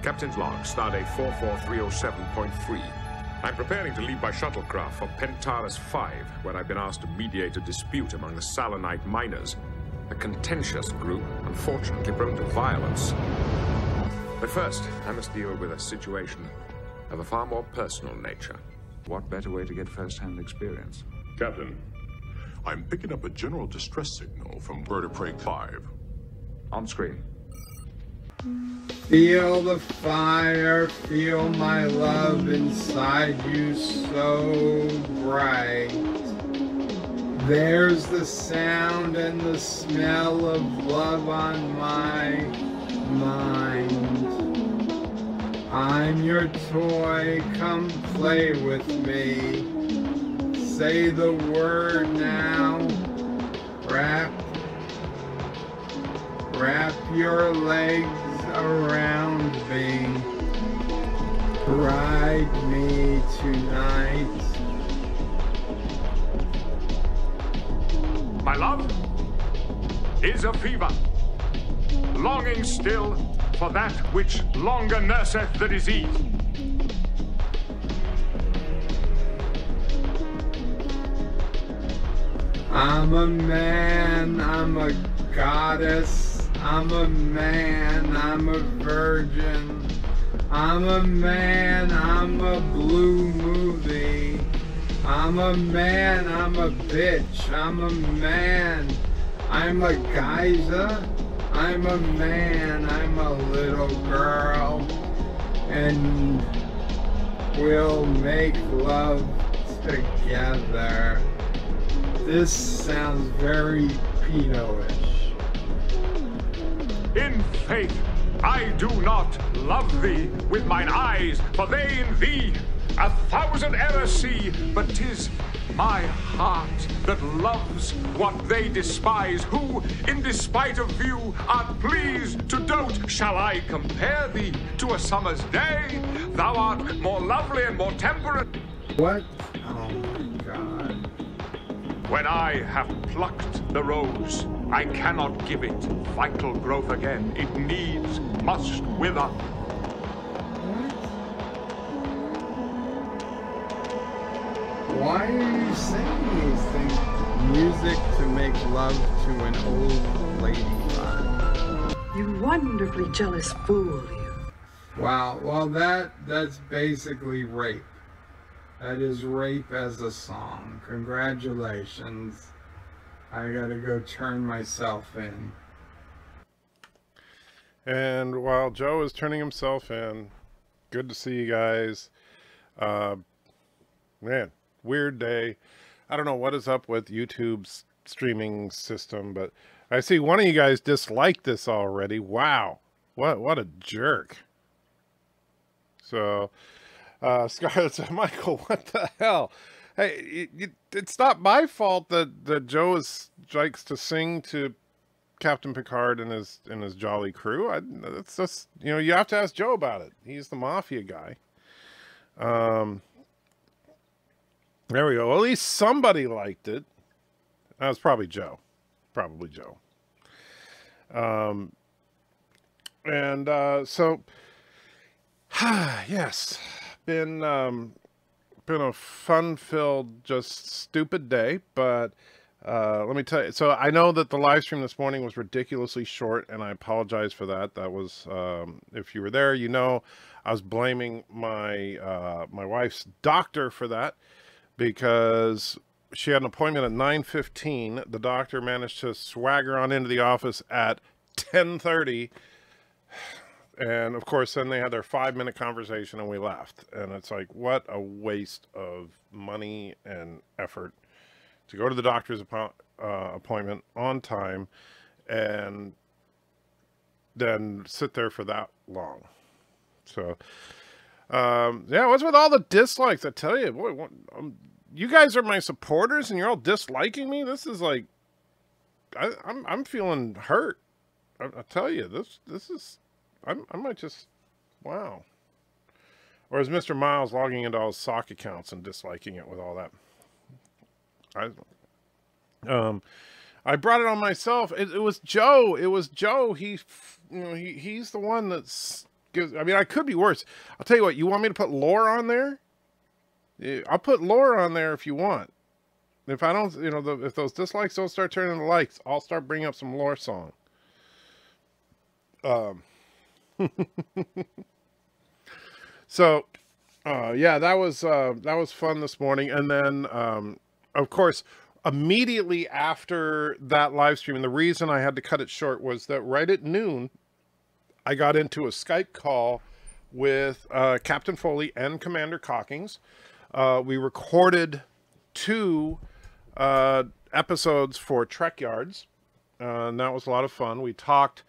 Captain's log, stardate 44307.3. I'm preparing to leave by shuttlecraft for Pentaris 5, where I've been asked to mediate a dispute among the Salinite miners. A contentious group, unfortunately prone to violence. But first, I must deal with a situation of a far more personal nature. What better way to get first-hand experience? Captain, I'm picking up a general distress signal from Bird of Prey 5. On screen. Feel the fire, feel my love inside you so bright. There's the sound and the smell of love on my mind. I'm your toy, come play with me. Say the word now. Wrap your legs around me. Ride me tonight. My love is a fever, longing still for that which longer nurseth the disease. I'm a man, I'm a goddess, I'm a man, I'm a virgin, I'm a man, I'm a blue movie, I'm a man, I'm a bitch, I'm a man, I'm a geyser, I'm a man, I'm a little girl, and we'll make love together. This sounds very pedo-ish. In faith, I do not love thee with mine eyes, for they in thee 1,000 errors see, but 'tis my heart that loves what they despise, who, in despite of view, art pleased to dote. Shall I compare thee to a summer's day? Thou art more lovely and more temperate. What? Oh my God. When I have plucked the rose, I cannot give it vital growth again. It needs, must wither. Why are you saying these things? Music to make love to an old ladybug. You wonderfully jealous fool, you. Wow, well that's basically rape. That is rape as a song. Congratulations. I gotta go turn myself in. And while Joe is turning himself in, Good to see you guys. Man, weird day. I don't know what is up with YouTube's streaming system, but I see one of you guys disliked this already. Wow. What a jerk. So, Scarlett said, Michael, what the hell? Hey, it's not my fault that Joe likes to sing to Captain Picard and his jolly crew. It's just, you know, you have to ask Joe about it. He's the mafia guy. There we go. Well, at least somebody liked it. That was probably Joe. Probably Joe. So, yes, been a fun-filled, just stupid day, but let me tell you. So I know that the live stream this morning was ridiculously short, and I apologize for that. That was, if you were there, you know, I was blaming my my wife's doctor for that, because she had an appointment at 9:15. The doctor managed to swagger on into the office at 10:30. And of course, then they had their 5-minute conversation and we left. And it's like, what a waste of money and effort to go to the doctor's appointment on time and then sit there for that long. So, yeah, what's with all the dislikes? I tell you, boy, you guys are my supporters and you're all disliking me. This is like, I'm feeling hurt. I tell you, this is, I might just, wow. Or is Mr. Miles logging into all his sock accounts and disliking it with all that? I brought it on myself. It was Joe. It was Joe. He's the one that's gives. I mean, I could be worse. I'll tell you what. You want me to put lore on there? I'll put lore on there if you want. If I don't, you know, if those dislikes don't start turning into likes, I'll start bringing up some lore song. So, yeah, that was fun this morning. And then, of course, immediately after that live stream, and the reason I had to cut it short was that right at noon, I got into a Skype call with Captain Foley and Commander Cockings. We recorded 2 episodes for Trek Yards, and that was a lot of fun. We talked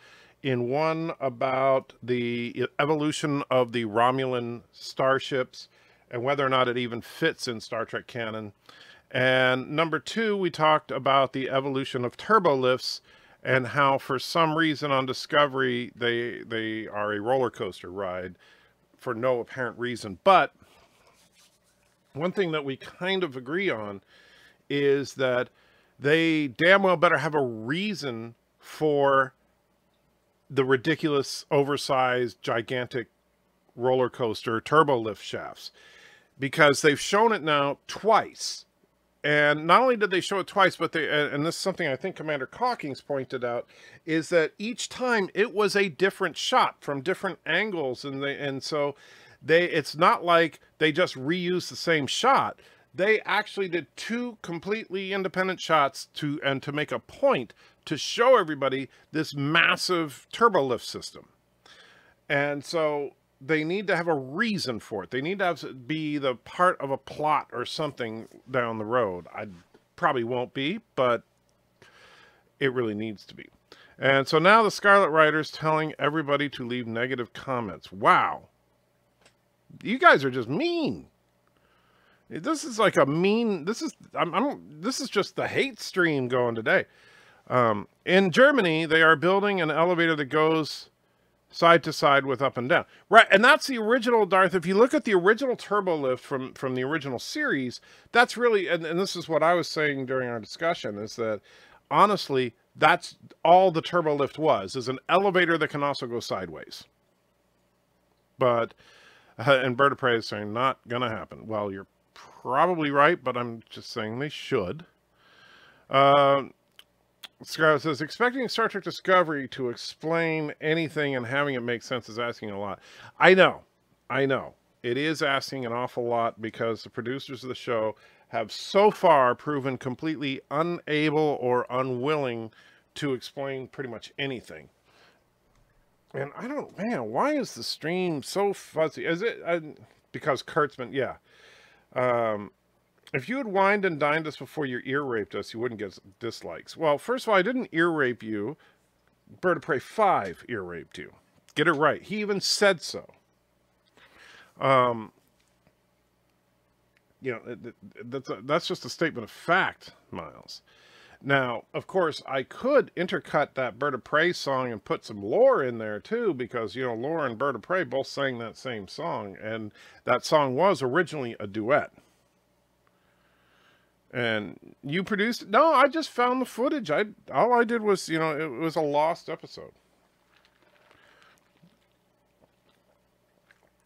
in one about the evolution of the Romulan starships and whether or not it even fits in Star Trek canon. And number 2, we talked about the evolution of turbolifts and how for some reason on Discovery they are a roller coaster ride for no apparent reason. But one thing that we kind of agree on is that they damn well better have a reason for the ridiculous, oversized, gigantic roller coaster turbo lift shafts, because they've shown it now twice. And not only did they show it twice, but and this is something I think Commander Cockings pointed out, is that each time it was a different shot from different angles. And so it's not like they just reused the same shot. They actually did 2 completely independent shots to make a point to show everybody this massive turbo lift system. And so they need to have a reason for it. They need to have to be the part of a plot or something down the road. I probably won't be, but it really needs to be. And so now the Scarlet Rider's telling everybody to leave negative comments. Wow. You guys are just mean. This is like a mean, this is just the hate stream going today. In Germany, they are building an elevator that goes side to side with up and down. Right, and that's the original, Darth. If you look at the original turbo lift from the original series, that's really, and this is what I was saying during our discussion, is that honestly, that's all the turbo lift was, is an elevator that can also go sideways. But, and Bird of Prey is saying, not gonna happen. Well, you're probably right, but I'm just saying they should. Scarlett says, expecting Star Trek Discovery to explain anything and having it make sense is asking a lot. I know. It is asking an awful lot, because the producers of the show have so far proven completely unable or unwilling to explain pretty much anything. And I don't, man, why is the stream so fuzzy? Is it, because Kurtzman, yeah. If you had wined and dined us before you ear raped us, you wouldn't get dislikes. Well, first of all, I didn't ear rape you. Bird of Prey 5 ear raped you. Get it right. He even said so. You know, that's just a statement of fact, Miles. Now, of course, I could intercut that Bird of Prey song and put some lore in there, too, because, you know, Lore and Bird of Prey both sang that same song, and that song was originally a duet. And you produced it? No, I just found the footage. All I did was, you know, it was a lost episode.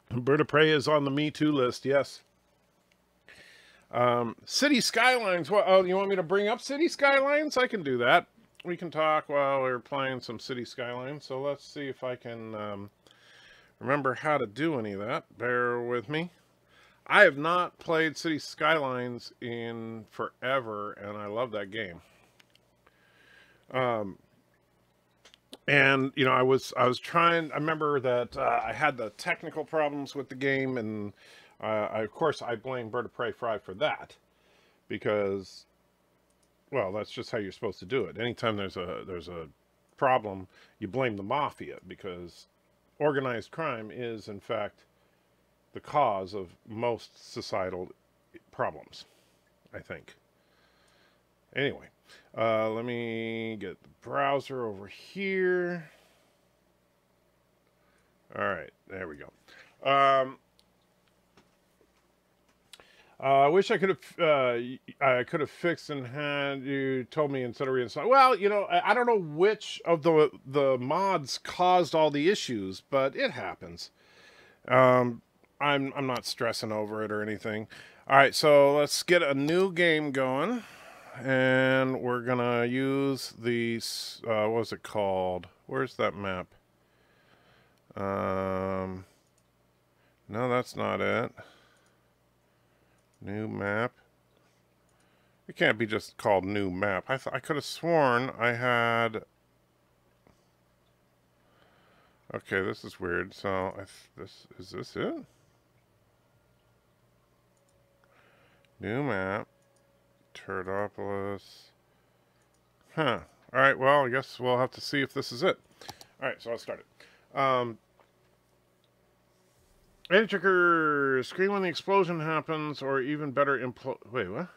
Bird of Prey is on the Me Too list, yes. City Skylines. Well, oh, you want me to bring up City Skylines? I can do that. We can talk while we're playing some City Skylines. So let's see if I can remember how to do any of that. Bear with me. I have not played City Skylines in forever, and I love that game. And you know, I was trying. I remember that I had the technical problems with the game, and of course, I blame Bird of Prey 5 for that, because, well, that's just how you're supposed to do it. Anytime there's a problem, you blame the mafia, because organized crime is, in fact, the cause of most societal problems, I think. Anyway, let me get the browser over here. All right, there we go. I wish I could have fixed and had you told me instead of reinstalling. Well, you know, I don't know which of the mods caused all the issues, but it happens. I'm not stressing over it or anything. All right, so let's get a new game going, and we're gonna use these. What's it called? Where's that map? No, that's not it. New map. It can't be just called new map. I could have sworn I had. Okay, this is weird. So is this it? New map. Turdopolis. Huh. All right. Well, I guess we'll have to see if this is it. All right. So I'll start it. Any trigger, scream when the explosion happens, or even better, wait, what?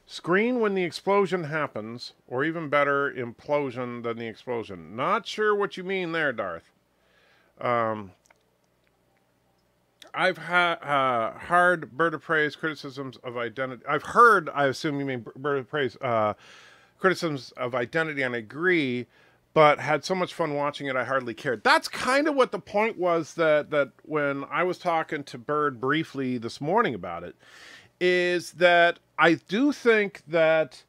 Scream when the explosion happens, or even better, implosion than the explosion. Not sure what you mean there, Darth. I've heard Bird of Prey's criticisms of identity. I've heard, I assume you mean Bird of Prey's criticisms of identity, and I agree. But had so much fun watching it, I hardly cared. That's kind of what the point was, that when I was talking to Bird briefly this morning about it, is that I do think that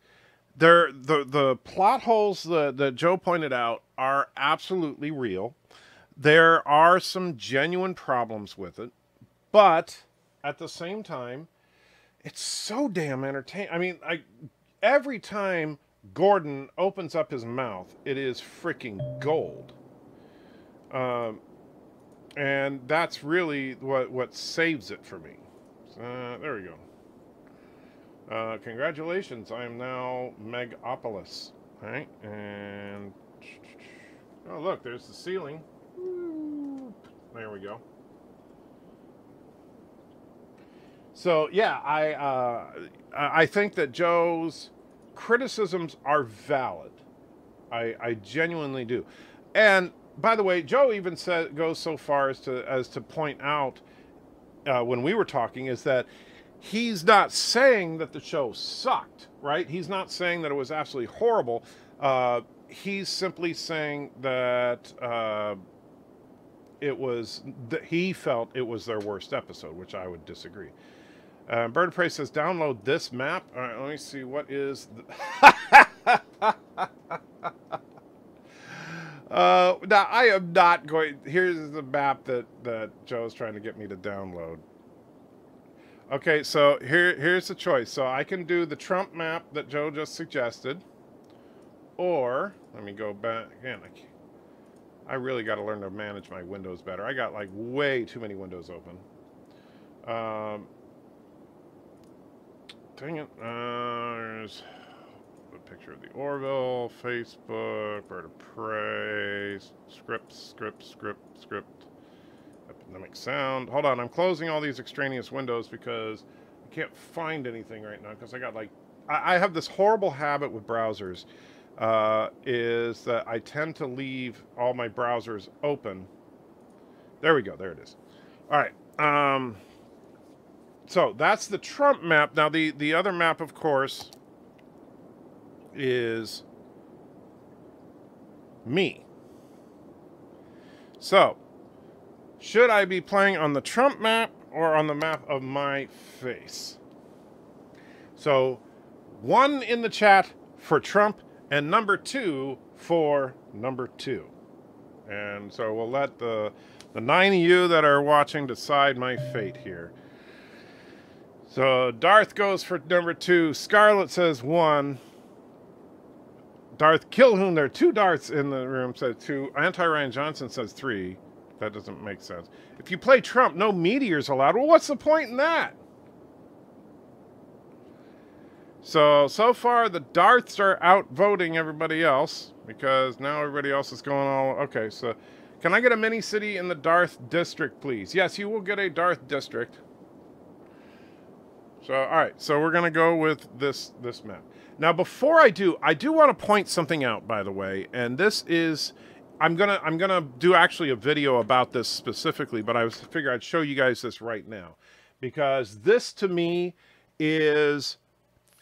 the plot holes that Joe pointed out are absolutely real. There are some genuine problems with it, but at the same time, it's so damn entertaining. I mean, every time Gordon opens up his mouth, it is freaking gold. And that's really what saves it for me. There we go. Congratulations, I am now Megopolis. All right, and oh look, there's the ceiling. There we go. So yeah, I think that Joe's criticisms are valid. I genuinely do. And by the way, Joe even goes so far as to point out when we were talking, is that he's not saying that the show sucked, right? He's not saying that it was absolutely horrible. He's simply saying that he felt it was their worst episode, which I would disagree. Bird of Prey says, download this map. All right, let me see. What is now, I am not going. Here's the map that Joe's trying to get me to download. Okay, so here's the choice. So I can do the Trump map that Joe just suggested. Or, let me go back again. I really got to learn to manage my windows better. I got like way too many windows open. Dang it. There's a picture of the Orville, Facebook, Bird of Prey, script. Epidemic sound. Hold on, I'm closing all these extraneous windows because I can't find anything right now because I got like... I have this horrible habit with browsers. Is that I tend to leave all my browsers open. There we go. There it is. All right. So that's the Trump map. Now the other map, of course, is me. So should I be playing on the Trump map or on the map of my face? So 1 in the chat for Trump, and number 2 for number 2. And so we'll let the 9 of you that are watching decide my fate here. So Darth goes for number 2. Scarlet says 1. Darth Kilhoun, there are 2 Darths in the room, says 2. Anti-Ryan Johnson says 3. That doesn't make sense. If you play Trump, no meteors allowed. Well, what's the point in that? So far, the Darths are outvoting everybody else, because now everybody else is going all... Okay, so can I get a mini-city in the Darth district, please? Yes, you will get a Darth district. So, all right, so we're going to go with this map. Now, before I do want to point something out, by the way, and this is... I'm gonna do actually a video about this specifically, but I figure I'd show you guys this right now, because this, to me, is...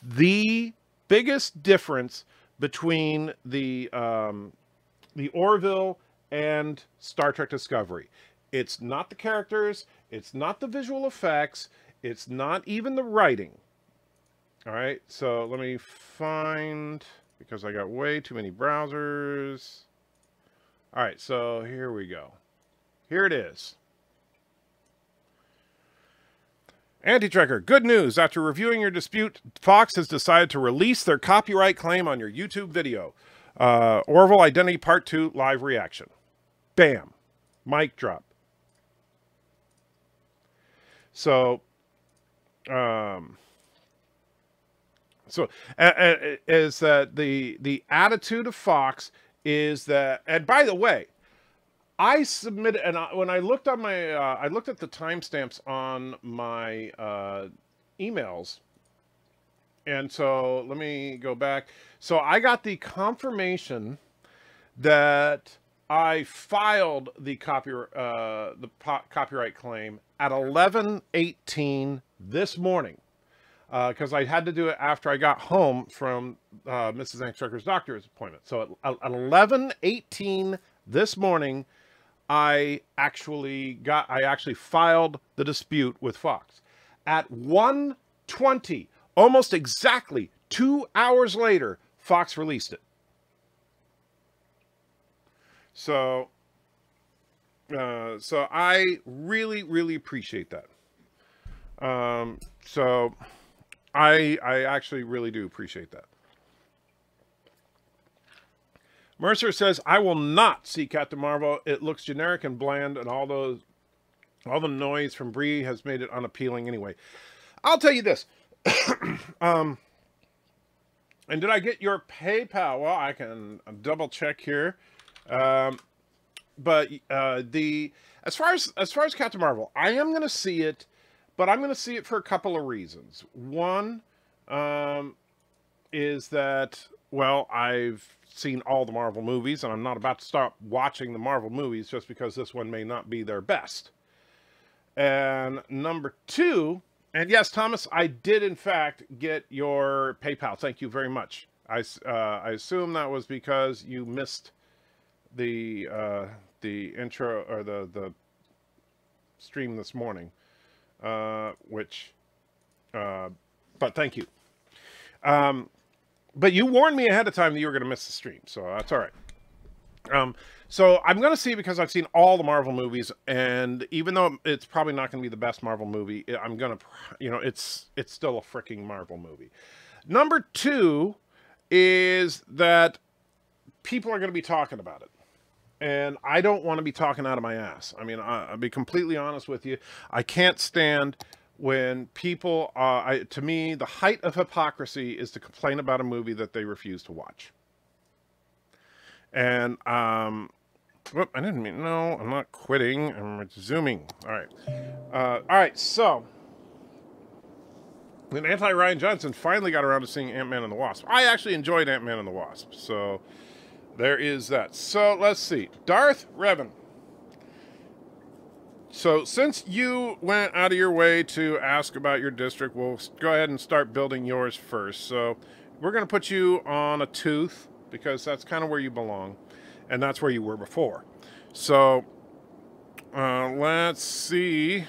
the biggest difference between the Orville and Star Trek Discovery. It's not the characters, it's not the visual effects, it's not even the writing. All right, so let me find, because I got way too many browsers. All right, so here we go. Here it is. Anti-Trekker, good news. After reviewing your dispute, Fox has decided to release their copyright claim on your YouTube video. Orville Identity Part 2 live reaction. Bam. Mic drop. So, is that the attitude of Fox is that, and by the way, I submitted, and when I looked on my, I looked at the timestamps on my emails, and so let me go back. So I got the confirmation that I filed the copyright claim at 11:18 this morning, because I had to do it after I got home from Mrs. Anti-Trekker's doctor's appointment. So at 11:18 this morning, I actually filed the dispute with Fox. At 1:20, almost exactly 2 hours later, Fox released it. So I really, really appreciate that. So I actually really do appreciate that. Mercer says, I will not see Captain Marvel. It looks generic and bland, and all the noise from Bree has made it unappealing anyway. I'll tell you this. And did I get your PayPal? Well, I can double check here. But as far as Captain Marvel, I am going to see it, but I'm going to see it for a couple of reasons. One is that, well, I've seen all the Marvel movies, and I'm not about to stop watching the Marvel movies just because this one may not be their best. And number 2, and yes, Thomas, I did in fact get your PayPal. Thank you very much. I assume that was because you missed the intro or the stream this morning, but thank you. But you warned me ahead of time that you were going to miss the stream, so that's all right. So I'm going to see it because I've seen all the Marvel movies, and even though it's probably not going to be the best Marvel movie, I'm going to, it's still a freaking Marvel movie. Number 2 is that people are going to be talking about it. And I don't want to be talking out of my ass. I mean, I'll be completely honest with you. I can't stand when people, to me, the height of hypocrisy is to complain about a movie that they refuse to watch. And, whoop, I didn't mean, no, I'm not quitting. I'm resuming. All right, so when Anti-Ryan Johnson finally got around to seeing Ant-Man and the Wasp. I actually enjoyed Ant-Man and the Wasp, so there is that. So let's see. Darth Revan. So since you went out of your way to ask about your district, we'll go ahead and start building yours first. So we're going to put you on a tooth because that's kind of where you belong. And that's where you were before. So let's see.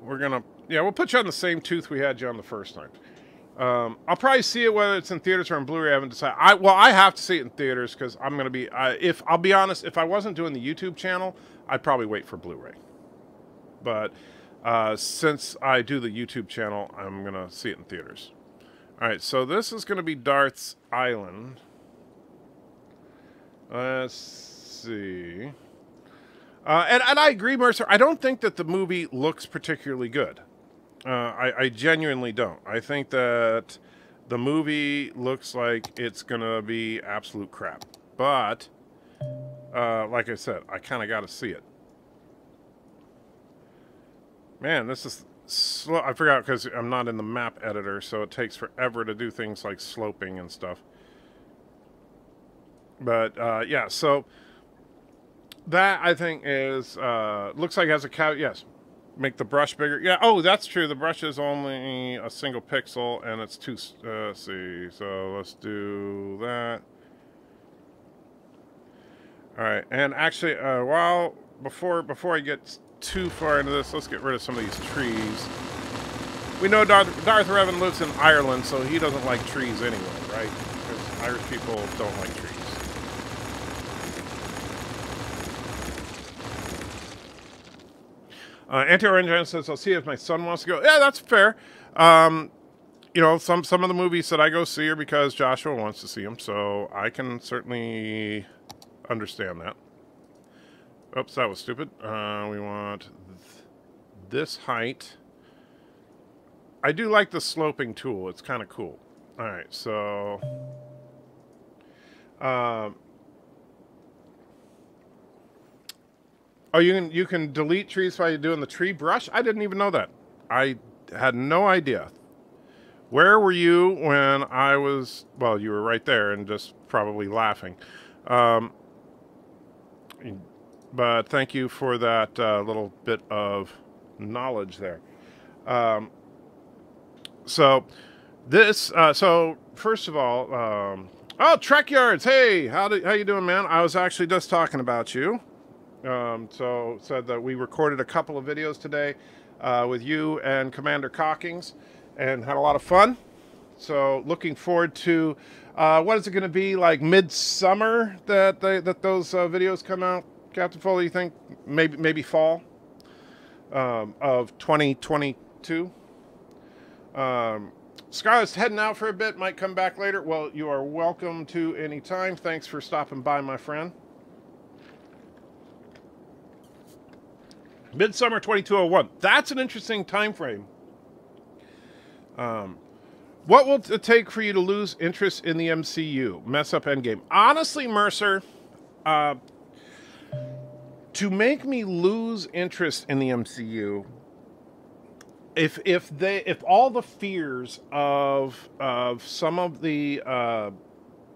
We're going to, yeah, we'll put you on the same tooth we had you on the first time. I'll probably see it whether it's in theaters or on Blu-ray. I haven't decided. Well, I have to see it in theaters because I'm going to be, I'll be honest, if I wasn't doing the YouTube channel, I'd probably wait for Blu-ray. But since I do the YouTube channel, I'm going to see it in theaters. All right, so this is going to be Darth's Island. Let's see. And I agree, Mercer. I don't think that the movie looks particularly good. I genuinely don't. I think that the movie looks like it's going to be absolute crap. But, like I said, I kind of got to see it. Man, this is slow. I forgot because I'm not in the map editor, so it takes forever to do things like sloping and stuff. But, yeah, so that I think is, looks like it has a cow. Yes. Make the brush bigger. Yeah, oh, that's true. The brush is only a single pixel, and it's two, let's see. So let's do that. All right, and actually, before I get too far into this, let's get rid of some of these trees. We know Darth Revan lives in Ireland, so he doesn't like trees anyway, right? Because Irish people don't like trees. Anti-Orange says, I'll see if my son wants to go. Yeah, that's fair. You know, some of the movies that I go see are because Joshua wants to see them, so I can certainly understand that. Oops, that was stupid. We want this height. I do like the sloping tool. It's kind of cool. All right, so... oh, you can delete trees by doing the tree brush? I didn't even know that. I had no idea. Where were you when I was... well, you were right there and just probably laughing. But thank you for that little bit of knowledge there. So this... so first of all... oh, Trek Yards! Hey! How you doing, man? I was actually just talking about you. So said that we recorded a couple of videos today with you and Commander Cockings and had a lot of fun. So looking forward to what is it going to be, like midsummer that those videos come out, Captain Foley? You think maybe fall of 2022? Scarlett's heading out for a bit, might come back later. Well, you are welcome to any time. Thanks for stopping by, my friend. Midsummer 2201. That's an interesting time frame. What will it take for you to lose interest in the MCU? Mess up Endgame. Honestly, Mercer, to make me lose interest in the MCU, if all the fears of some of the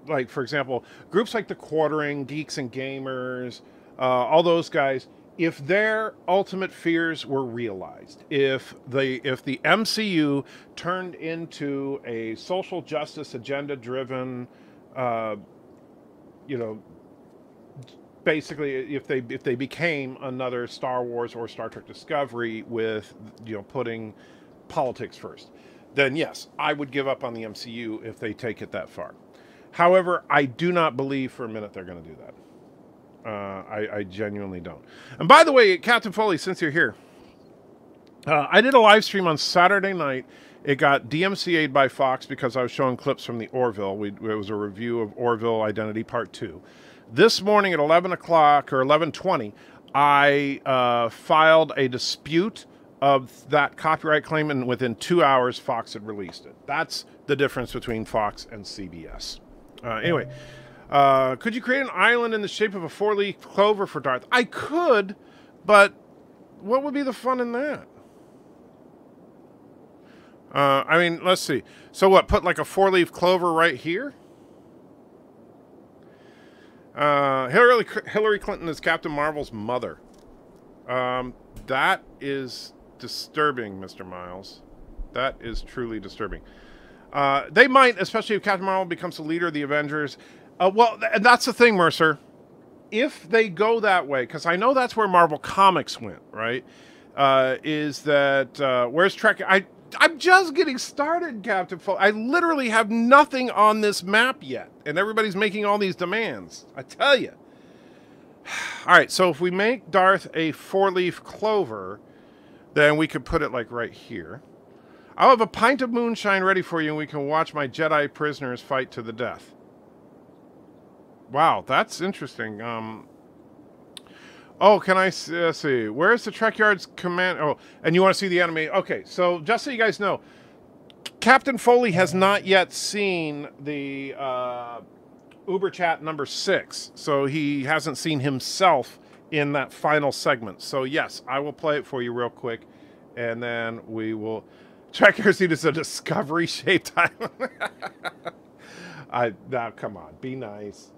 like, for example, groups like the Quartering, Geeks and Gamers, all those guys, if their ultimate fears were realized, if the MCU turned into a social justice agenda-driven, you know, basically, if they became another Star Wars or Star Trek Discovery with, you know, putting politics first, then yes, I would give up on the MCU if they take it that far. However, I do not believe for a minute they're going to do that. I genuinely don't. And by the way, Captain Foley, since you're here, I did a live stream on Saturday night. It got DMCA'd by Fox because I was showing clips from the Orville. It was a review of Orville Identity Part 2. This morning at 11 o'clock or 11:20, I filed a dispute of that copyright claim, and within 2 hours, Fox had released it. That's the difference between Fox and CBS. Anyway, could you create an island in the shape of a 4-leaf clover for Darth? I could, but what would be the fun in that? I mean, let's see. So what, put like a 4-leaf clover right here? Hillary Clinton is Captain Marvel's mother. That is disturbing, Mr. Miles. That is truly disturbing. They might, especially if Captain Marvel becomes the leader of the Avengers. Well, and that's the thing, Mercer. If they go that way, because I know that's where Marvel Comics went, right? Is that, where's Trek? I'm just getting started, Captain Foley. I literally have nothing on this map yet, and everybody's making all these demands. I tell you. All right, so if we make Darth a 4-leaf clover, then we could put it like right here. I'll have a pint of moonshine ready for you, and we can watch my Jedi prisoners fight to the death. Wow, that's interesting. Oh, can I see? Where's the Trek Yards command? Oh, and you want to see the anime? Okay, so just so you guys know, Captain Foley has not yet seen the Uber Chat number 6, so he hasn't seen himself in that final segment. So yes, I will play it for you real quick, and then we will. Trek Yards is a Discovery-shaped island. Now come on, be nice.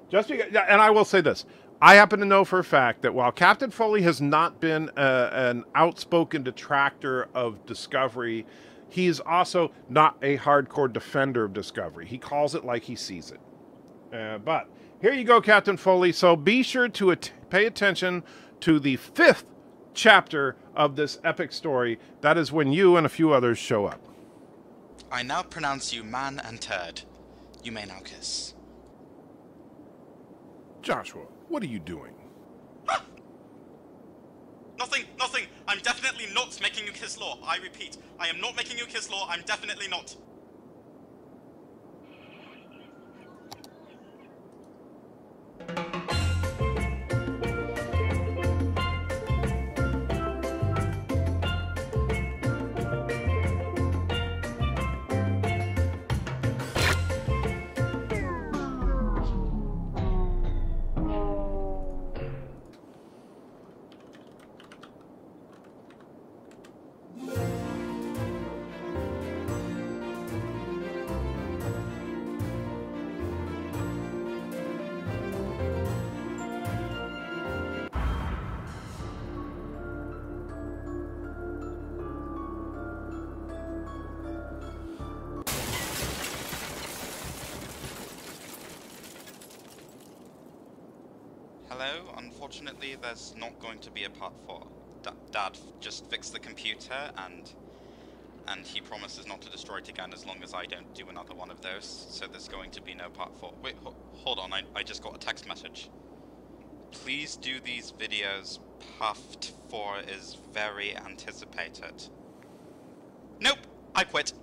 Just because, and I will say this. I happen to know for a fact that while Captain Foley has not been an outspoken detractor of Discovery, he's also not a hardcore defender of Discovery. He calls it like he sees it. But here you go, Captain Foley. So be sure to pay attention to the 5th chapter of this epic story. That is when you and a few others show up. I now pronounce you man and turd. You may now kiss. Joshua, what are you doing? Nothing. I'm definitely not making you kiss Law. I repeat, I am not making you kiss Law. I'm definitely not. Hello, unfortunately there's not going to be a part 4. Dad just fixed the computer and he promises not to destroy it again as long as I don't do another one of those, so there's going to be no part 4. Wait, hold on, I just got a text message. Please do these videos. Part 4 is very anticipated. Nope, I quit.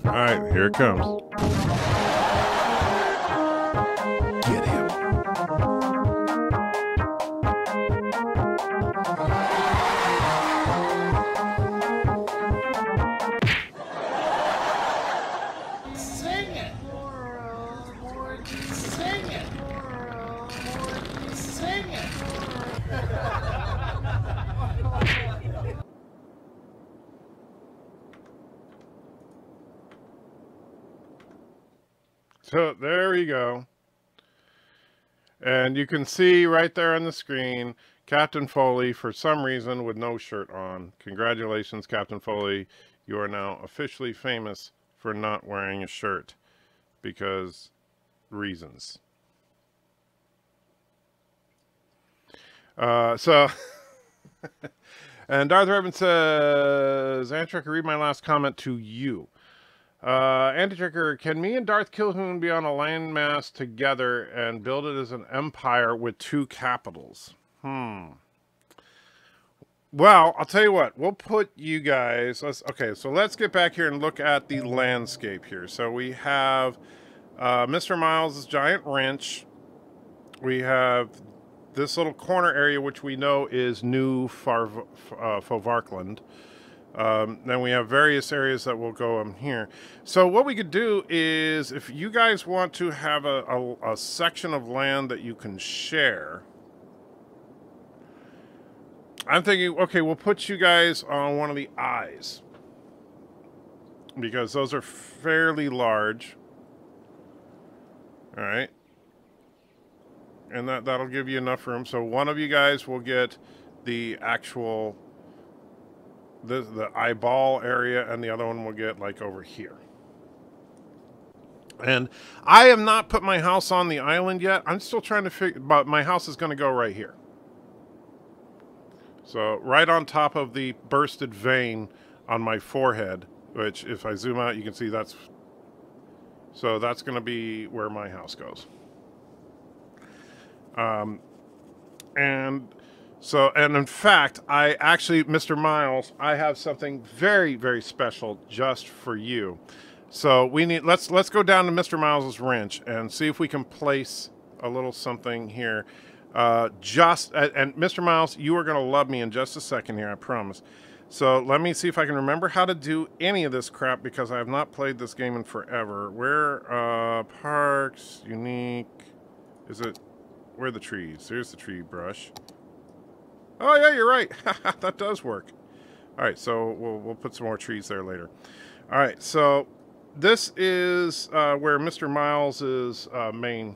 All right, here it comes. Get him. Sing it. Sing it. Sing it. So there we go. And you can see right there on the screen, Captain Foley, for some reason, with no shirt on. Congratulations, Captain Foley. You are now officially famous for not wearing a shirt. Because reasons. And Darth Revan says, Antrek, I read my last comment to you. Anti-Tricker, can me and Darth Kilhoun be on a landmass together and build it as an empire with 2 capitals? Well, I'll tell you what. We'll put you guys... Okay, so let's get back here and look at the landscape here. So we have Mr. Miles' giant wrench. We have this little corner area, which we know is New Fovarkland. Then we have various areas that will go here. So what we could do is, if you guys want to have a section of land that you can share, I'm thinking, okay, we'll put you guys on one of the eyes, because those are fairly large. All right. And that'll give you enough room. So one of you guys will get the actual... the eyeball area, and the other one will get like over here. And I have not put my house on the island yet. I'm still trying to figure, but my house is going to go right here. So right on top of the bursted vein on my forehead, which if I zoom out, you can see that's going to be where my house goes. And in fact, I actually, Mr. Miles, I have something very, very special just for you. So we need, let's go down to Mr. Miles's wrench and see if we can place a little something here. And Mr. Miles, you are going to love me in just a second here, I promise. So let me see if I can remember how to do any of this crap, because I have not played this game in forever. Where, parks, unique, where are the trees? Here's the tree brush. Oh yeah, you're right. That does work. All right, so we'll put some more trees there later. All right, so this is where Mr. Miles's main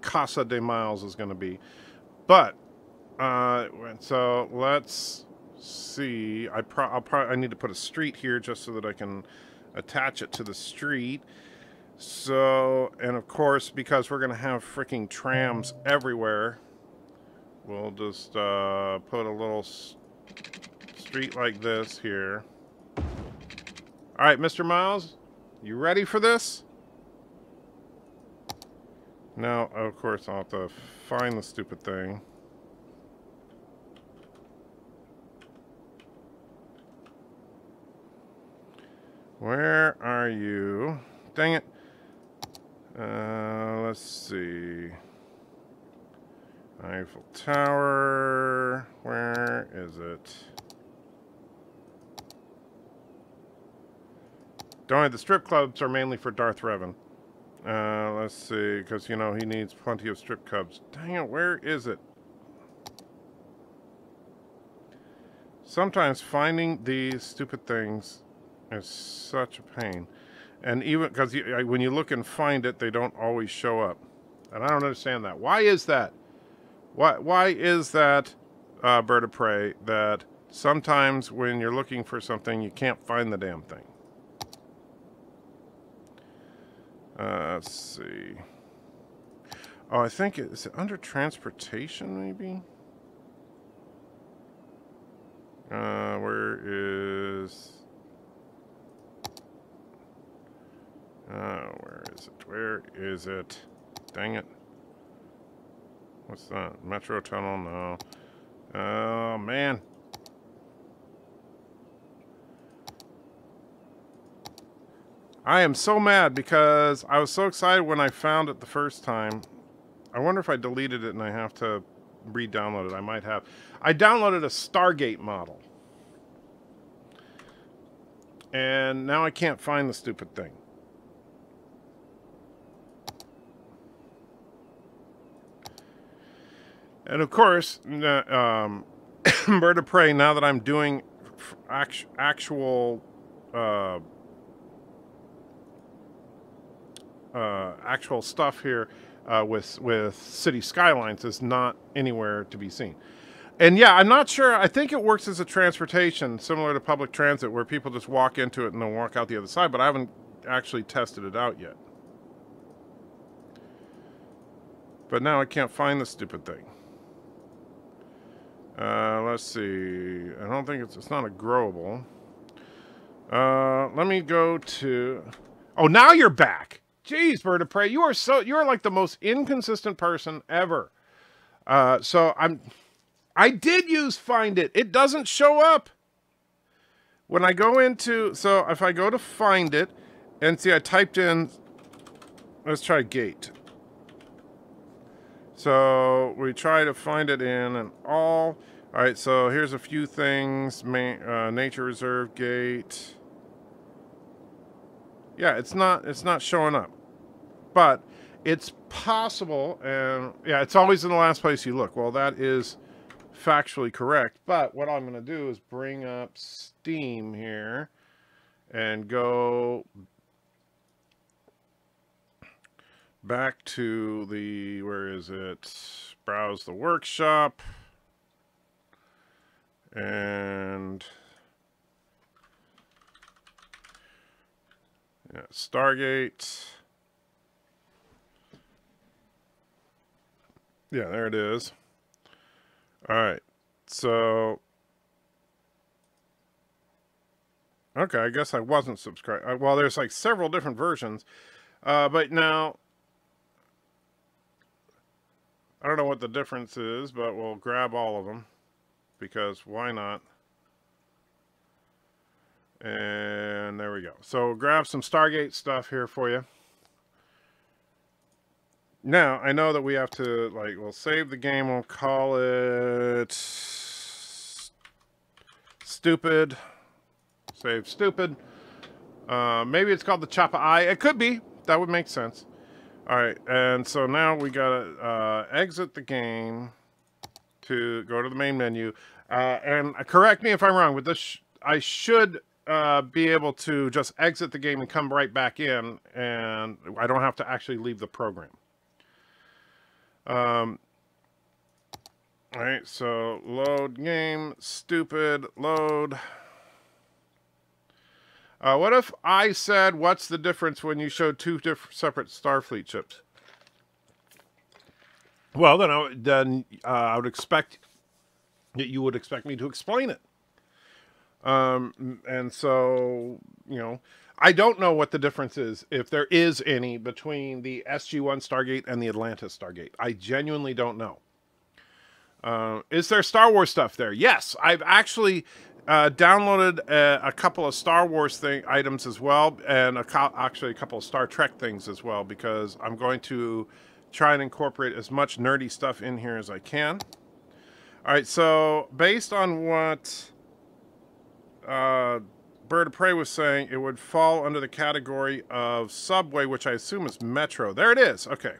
Casa de Miles is going to be. But so let's see. I need to put a street here just so that I can attach it to the street. So, and of course, because we're going to have freaking trams everywhere, we'll just put a little street like this here. All right, Mr. Miles, you ready for this? Now, of course, I'll have to find the stupid thing. Where are you? Dang it. Let's see. Eiffel Tower. Where is it? Don't worry, the strip clubs are mainly for Darth Revan. Let's see, because, you know, he needs plenty of strip clubs. Dang it, where is it? Sometimes finding these stupid things is such a pain. And even because when you look and find it, they don't always show up. And I don't understand that. Why is that? Why is that, Bird of Prey, that sometimes when you're looking for something, you can't find the damn thing? Let's see. Oh, I think is it under transportation, maybe? Where is... where is it? Where is it? Dang it. What's that? Metro tunnel? No. Oh, man. I am so mad because I was so excited when I found it the first time. I wonder if I deleted it and I have to re-download it. I might have. I downloaded a Stargate model. And now I can't find the stupid thing. And of course, Bird of Prey, now that I'm doing actual stuff here with City Skylines, is not anywhere to be seen. And yeah, I'm not sure. I think it works as a transportation, similar to public transit, where people just walk into it and then walk out the other side, but I haven't actually tested it out yet. But now I can't find the stupid thing. Let's see. I don't think it's not a growable. Let me go to... Oh, now you're back. Jeez, Bird of Prey, you are like the most inconsistent person ever. So I did use Find It. It doesn't show up. When I go into... So if I go to Find It, and see, I typed in... Let's try Gate. So we try to find it in and all. All right, so here's a few things. Nature Reserve Gate. Yeah, it's not showing up. But it's possible, and yeah, it's always in the last place you look. Well, that is factually correct. But what I'm going to do is bring up Steam here and go back to the, where is it? Browse the workshop. And yeah, Stargate. Yeah, there it is. All right. So, okay, I guess I wasn't subscribed. Well, there's like several different versions. But now, I don't know what the difference is, but we'll grab all of them. Because why not? And there we go. So we'll grab some Stargate stuff here for you. Now, I know that we have to, like, we'll save the game. We'll call it Stupid. Save Stupid. Maybe it's called the Choppa Eye. It could be. That would make sense. All right. And so now we got to exit the game. To go to the main menu, and correct me if I'm wrong, but this I should be able to just exit the game and come right back in, and I don't have to actually leave the program. All right, so load game, Stupid, load. What if I said, what's the difference when you showed two separate Starfleet ships? Well, then I would expect that you would expect me to explain it. And so, you know, I don't know what the difference is, if there is any, between the SG-1 Stargate and the Atlantis Stargate. I genuinely don't know. Is there Star Wars stuff there? Yes, I've actually downloaded a couple of Star Wars items as well, and actually a couple of Star Trek things as well, because I'm going to try and incorporate as much nerdy stuff in here as I can. All right, so based on what Bird of Prey was saying, it would fall under the category of subway, which I assume is metro. There it is. Okay.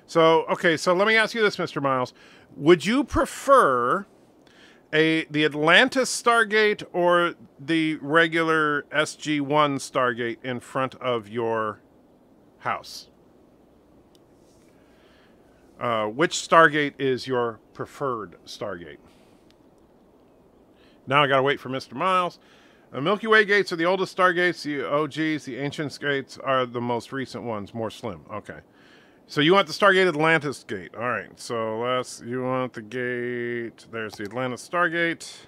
So let me ask you this, Mr. Miles. Would you prefer the Atlantis Stargate or the regular SG-1 Stargate in front of your house? Which Stargate is your preferred Stargate? Now I gotta wait for Mr. Miles. The Milky Way gates are the oldest Stargates. The OGs, the ancient gates, are the most recent ones, more slim. Okay. So you want the Stargate Atlantis gate. All right. So you want the gate. There's the Atlantis Stargate.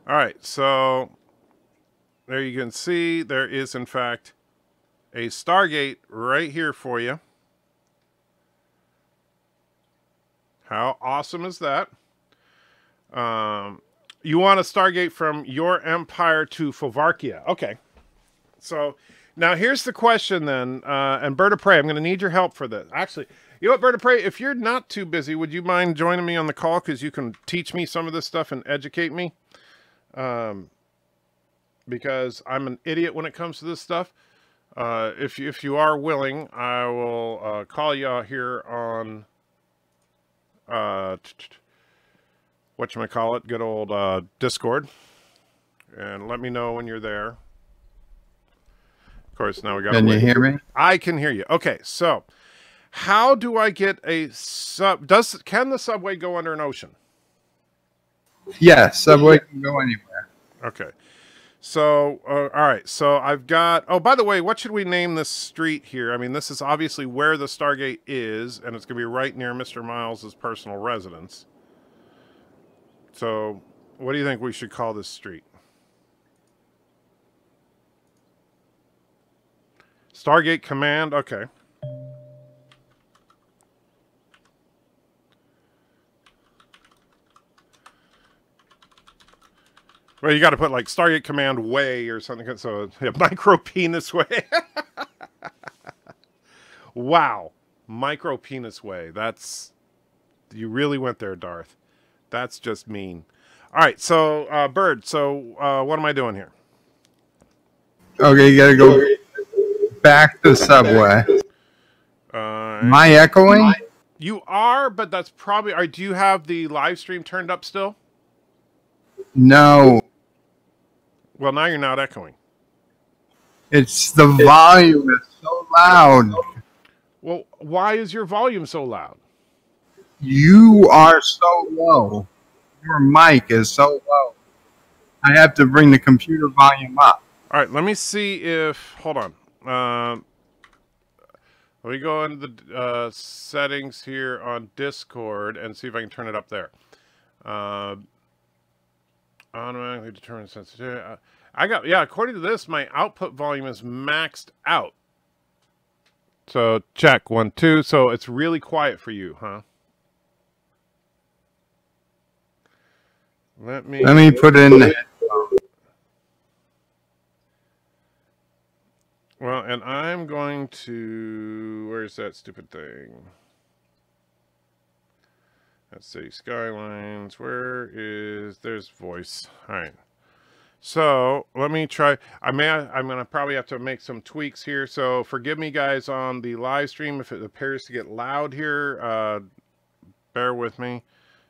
All right. So there you can see there is, in fact, a Stargate right here for you. How awesome is that? You want a Stargate from your empire to Fovarkia. Okay. So now here's the question then. And Bird of Prey, I'm going to need your help for this. Actually, you know what, Bird of Prey, if you're not too busy, would you mind joining me on the call? Because you can teach me some of this stuff and educate me. Because I'm an idiot when it comes to this stuff. If you are willing, I will call you out here on whatchamacallit, good old Discord, and let me know when you're there. Of course, now we got. Can you hear me? I can hear you. Okay, so how do I get a sub? Can the subway go under an ocean? Yeah, subway can go anywhere. Okay. So, all right. So I've got, oh, by the way, what should we name this street here? I mean, this is obviously where the Stargate is, and it's going to be right near Mr. Miles's personal residence. So what do you think we should call this street? Stargate Command, okay. Well, you got to put like Stargate Command Way or something. So yeah, Micro Penis Way. Wow. Micro Penis Way. That's, you really went there, Darth. That's just mean. All right. So, Bird, so what am I doing here? Okay, you got to go back to Subway. Am I echoing? You are, but that's probably, do you have the live stream turned up still? No. Well, now you're not echoing. It's the volume is so loud. Well, why is your volume so loud? You are so low. Your mic is so low. I have to bring the computer volume up. All right, let me see if, hold on. Let me go into the settings here on Discord and see if I can turn it up there. Automatically determine sensitivity. According to this, my output volume is maxed out. So check 1, 2. So it's really quiet for you, huh? Let me put in. Well, and I'm going to, where's that stupid thing? Let's see, Skylines, there's voice. All right. So let me try, I'm going to probably have to make some tweaks here. So forgive me guys on the live stream if it appears to get loud here. Bear with me.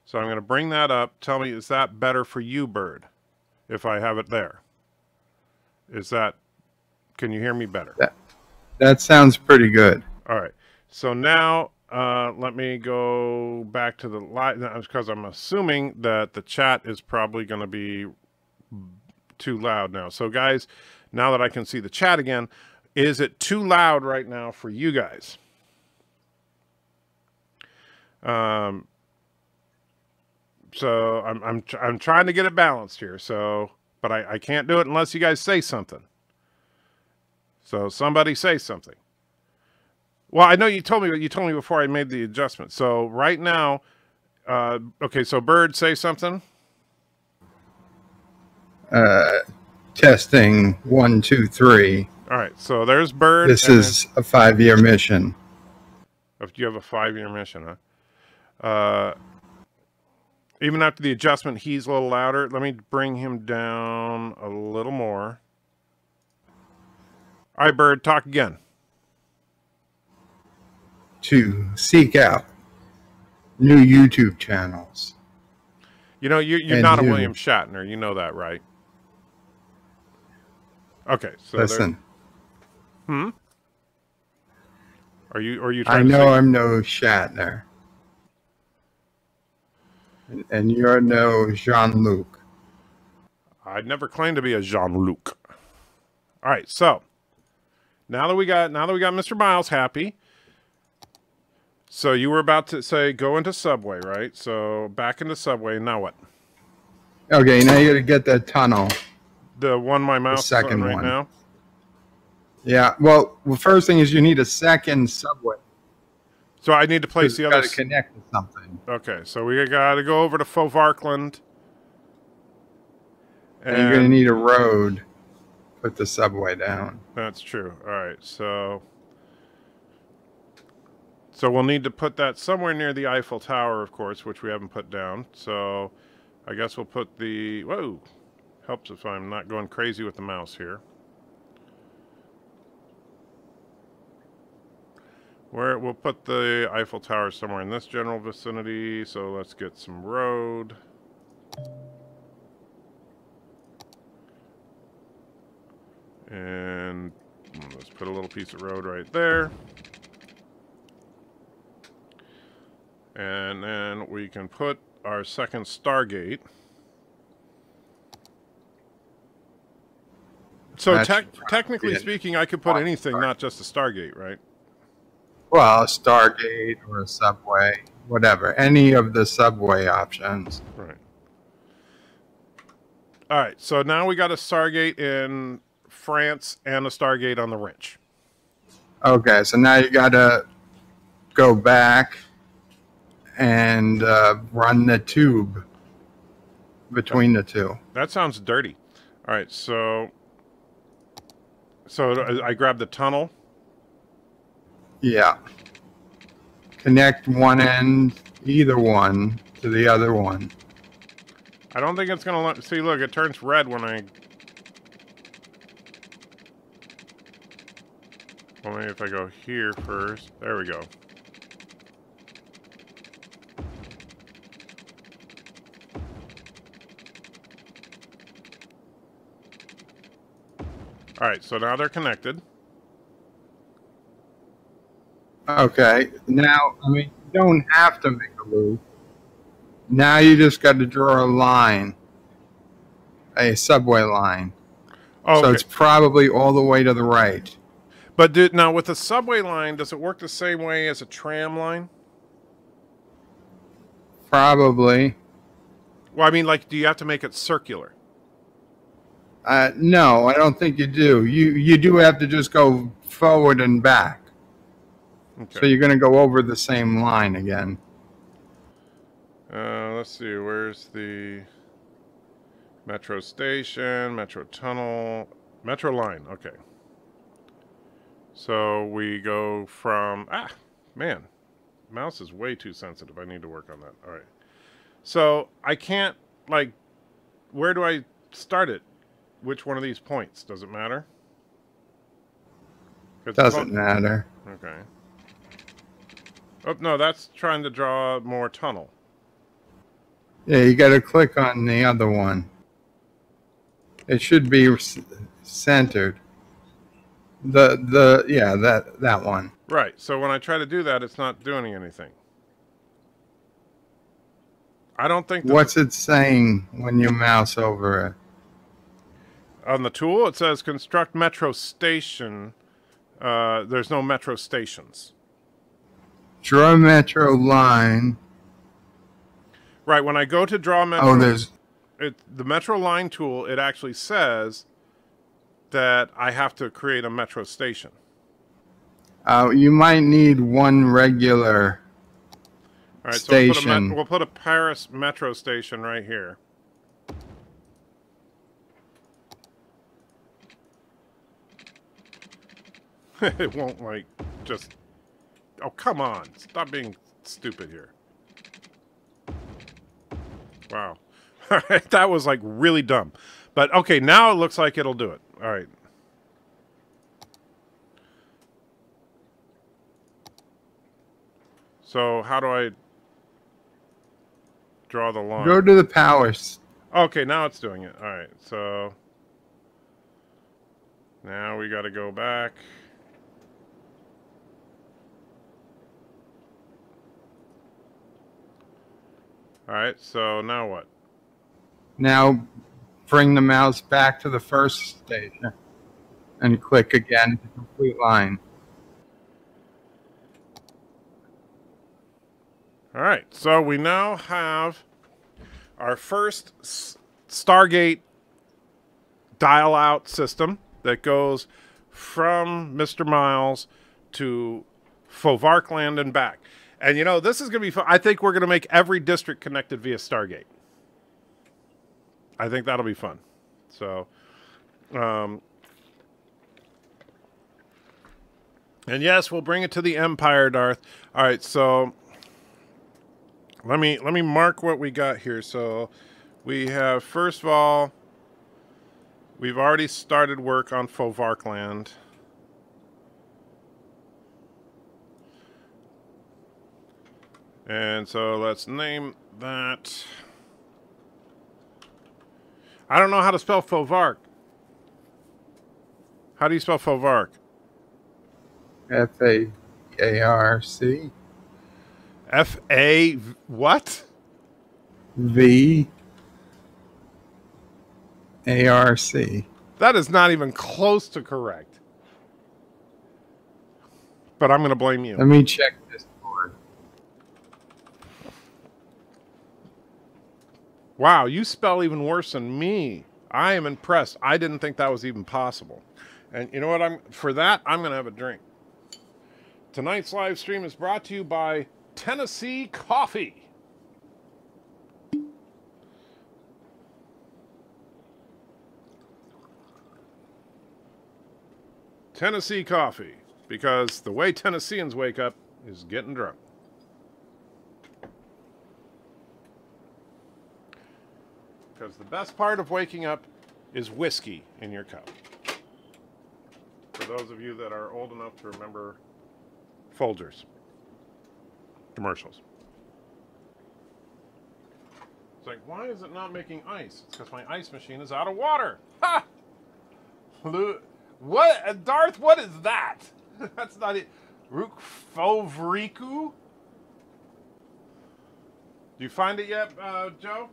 So I'm going to bring that up. Tell me, is that better for you, Bird? If I have it there. Can you hear me better? That sounds pretty good. All right. So now let me go back to the live, because I'm assuming that the chat is probably going to be too loud now. So guys, now that I can see the chat again, is it too loud right now for you guys? So I'm trying to get it balanced here. So, but I can't do it unless you guys say something. So somebody say something. Well, I know you told me before I made the adjustment. So right now, okay. So Bird, say something. Testing 1, 2, 3. All right. So there's Bird. This is a 5-year mission. If you have a 5-year mission, huh? Even after the adjustment, he's a little louder. Let me bring him down a little more. All right, Bird, talk again. To seek out new YouTube channels. You know, you're not a William Shatner. You know that, right? Okay, so listen. Are you? I know I'm no Shatner, and you're no Jean-Luc. I'd never claimed to be a Jean-Luc. All right, so now that we got Mr. Miles happy. So you were about to say go into Subway, right? So back into Subway. Now what? Okay, now you got to get that tunnel. The one my mouse is on right now. Yeah. Well, the first thing is you need a second Subway. So I need to place the other. Got to connect to something. Okay, so we got to go over to Fovarkland. And you're going to need a road. Put the subway down. That's true. All right, so we'll need to put that somewhere near the Eiffel Tower, of course, which we haven't put down. So I guess we'll put the, whoa, helps if I'm not going crazy with the mouse here. We'll put the Eiffel Tower somewhere in this general vicinity. So let's get some road. And let's put a little piece of road right there. And then we can put our second Stargate. So technically speaking, I could put anything, not just a Stargate, right? Well, a Stargate or a subway, whatever. Any of the subway options. Right. All right, so now we got a Stargate in France and a Stargate on the Ridge. Okay, so now you got to go back and run the tube between the two. That sounds dirty. All right, so I grabbed the tunnel. Yeah. Connect one end, either one, to the other one. I don't think it's going to let... See, look, it turns red when I... Well, maybe if I go here first. There we go. All right, so now they're connected. Okay, now, I mean, you don't have to make a loop. Now you just got to draw a line, a subway line. Okay. So it's probably all the way to the right. But now with the subway line, does it work the same way as a tram line? Probably. Well, I mean, like, do you have to make it circular? No, I don't think you do. You do have to just go forward and back. Okay. So you're going to go over the same line again. Let's see, where's the metro station, metro tunnel, metro line, okay. So we go from, man, mouse is way too sensitive. I need to work on that. All right. So I can't, like, where do I start it? Which one of these points? Does it matter? Doesn't matter. Okay. Oh, no, that's trying to draw more tunnel. Yeah, you got to click on the other one. It should be centered. Yeah, that one. Right. So when I try to do that, it's not doing anything. I don't think. What's it saying when you mouse over it? On the tool, it says construct metro station. There's no metro stations. Draw metro line. Right, when I go to draw metro... Oh, there's... the metro line tool, it actually says that I have to create a metro station. You might need one regular station. So we'll put a Paris metro station right here. It won't, like, just... Oh, come on. Stop being stupid here. Wow. All right, that was, like, really dumb. But, okay, now it looks like it'll do it. All right. So, how do I draw the line? Go to the powers. Okay, now it's doing it. All right, so... Now we got to go back. All right, so now what? Now bring the mouse back to the first station and click again to complete line. All right, so we now have our first Stargate dial-out system that goes from Mr. Miles to Fovarkland and back. And, you know, this is going to be fun. I think we're going to make every district connected via Stargate. I think that'll be fun. So, and yes, we'll bring it to the Empire, Darth. All right, so let me mark what we got here. So we have, first of all, we've already started work on Fovarkland. And so let's name that. I don't know how to spell Fovark. How do you spell Fovark? F-A-A-R-C. F-A... what? V-A-R-C. That is not even close to correct. But I'm going to blame you. Let me check this board. Wow, you spell even worse than me. I am impressed. I didn't think that was even possible. And you know what? I'm going to have a drink. Tonight's live stream is brought to you by Tennessee Coffee. Tennessee Coffee, because the way Tennesseans wake up is getting drunk. Because the best part of waking up is whiskey in your cup. For those of you that are old enough to remember Folgers commercials. It's like, why is it not making ice? It's because my ice machine is out of water. Ha! What? Darth, what is that? That's not it. Rukfovriku? Do you find it yet, Joe?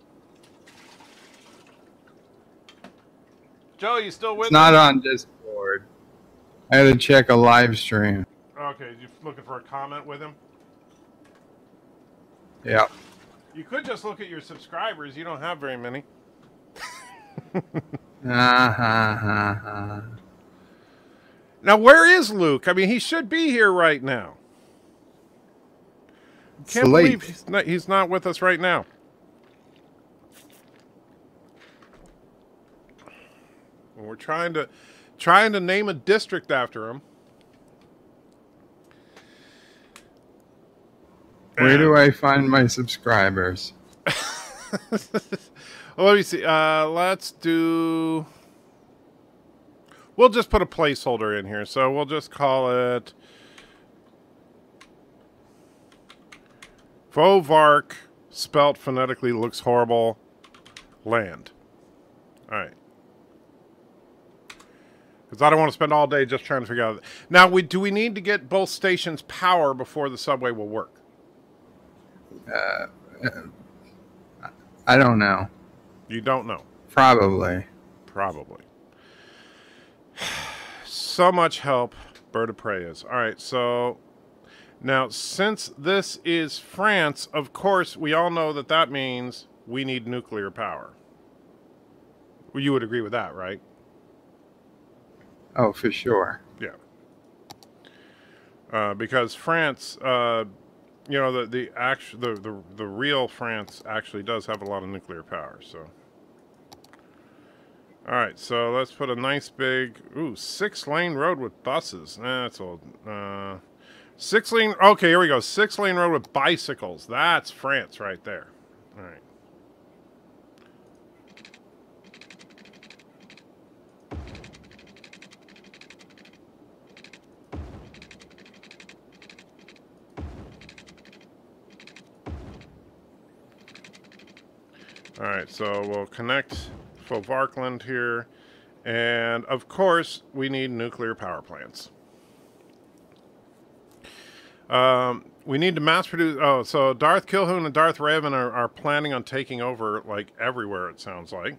Joe, you still with me? It's not on Discord. I had to check a live stream. Okay, you looking for a comment with him? Yeah. You could just look at your subscribers. You don't have very many. Now, where is Luke? I mean, he should be here right now. Can't believe he's not with us right now. We're trying to name a district after him. Where do I find my subscribers? Well, let me see. Let's do... We'll just put a placeholder in here. So we'll just call it... Fovark, spelt phonetically, looks horrible, land. All right. Because I don't want to spend all day just trying to figure out... Now, do we need to get both stations power before the subway will work? I don't know. You don't know? Probably. Probably. So much help, Bird of Prey is. All right, so... Now, since this is France, of course, we all know that that means we need nuclear power. Well, you would agree with that, right? Oh, for sure. Yeah. Because France, you know, the real France actually does have a lot of nuclear power. So, all right. So let's put a nice big 6-lane road with buses. That's old. 6-lane. Okay, here we go. 6-lane road with bicycles. That's France right there. All right. All right, so we'll connect Fovarkland here. And, of course, we need nuclear power plants. We need to mass produce... Oh, so Darth Kilhoun and Darth Raven are planning on taking over, like, everywhere, it sounds like.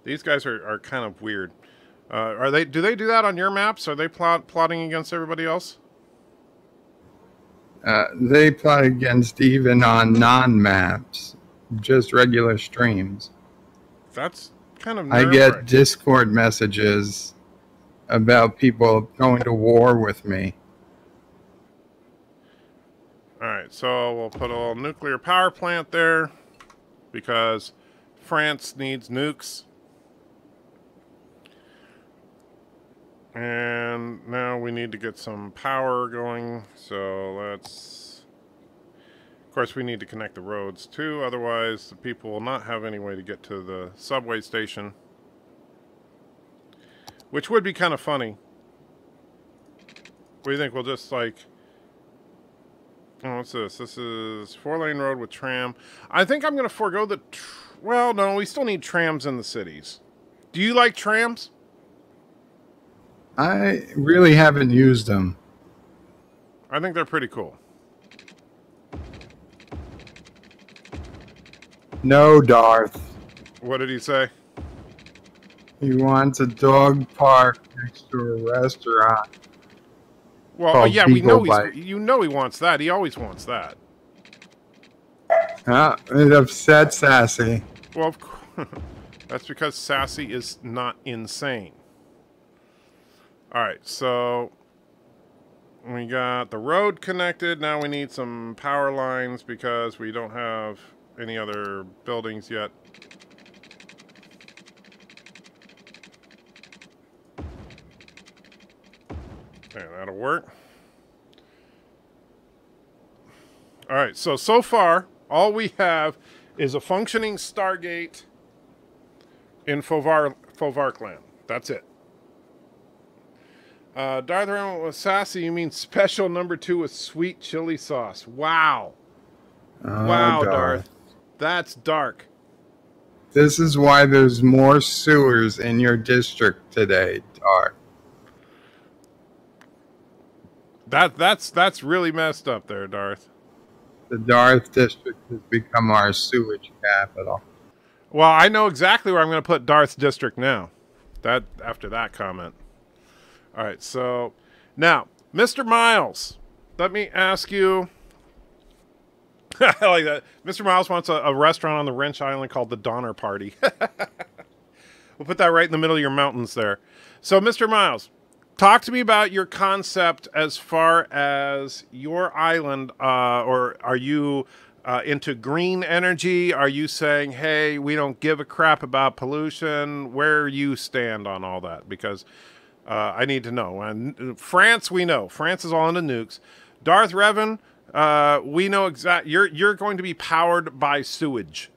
These guys are kind of weird. Do they do that on your maps? Are they plotting against everybody else? They plot against even on non-maps, just regular streams. That's kind of I get Discord messages about people going to war with me. Alright, so we'll put a little nuclear power plant there because France needs nukes. And now we need to get some power going, so let's... Of course, we need to connect the roads too, otherwise the people will not have any way to get to the subway station. Which would be kind of funny. What do you think? We'll just like... Oh, what's this? This is 4-lane road with tram. I think I'm going to forego the... Well, no, we still need trams in the cities. Do you like trams? I really haven't used them. I think they're pretty cool. No, Darth. What did he say? He wants a dog park next to a restaurant. Well, yeah, we know he wants that. He always wants that. It upsets Sassy. Well, That's because Sassy is not insane. Alright, so we got the road connected. Now we need some power lines because we don't have any other buildings yet. Okay, that'll work. Alright, so far, all we have is a functioning Stargate in Fovarkland. That's it. Darth Vader with Sassy, you mean special number 2 with sweet chili sauce. Wow. Oh, wow, Darth. Darth. That's dark. This is why there's more sewers in your district today, Darth. That's really messed up there, Darth. The Darth district has become our sewage capital. Well, I know exactly where I'm going to put Darth's district now. After that comment. All right, so now, Mr. Miles, let me ask you. I like that. Mr. Miles wants a restaurant on the Wrench Island called the Donner Party. We'll put that right in the middle of your mountains there. So, Mr. Miles, talk to me about your concept as far as your island, or are you into green energy? Are you saying, hey, we don't give a crap about pollution? Where you stand on all that? Because I need to know. And France, we know. France is all into nukes. Darth Revan, we know exactly. You're going to be powered by sewage.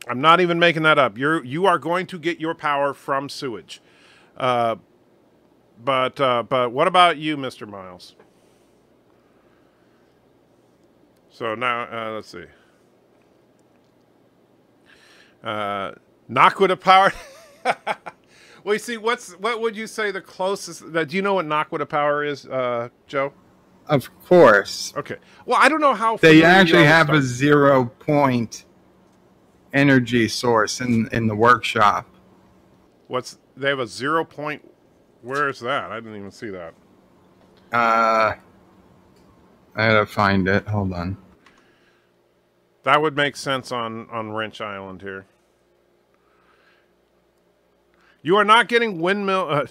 I'm not even making that up. You are going to get your power from sewage. But what about you, Mr. Miles? So now, let's see. Naquita power. Well, you see, what would you say the closest? Do you know what Naquita power is, Joe? Of course. Okay. Well, I don't know how. They actually have a 0-point energy source in the workshop. They have a 0-point. Where is that? I didn't even see that. I gotta find it. Hold on. That would make sense on Wrench Island here. You are not getting windmill.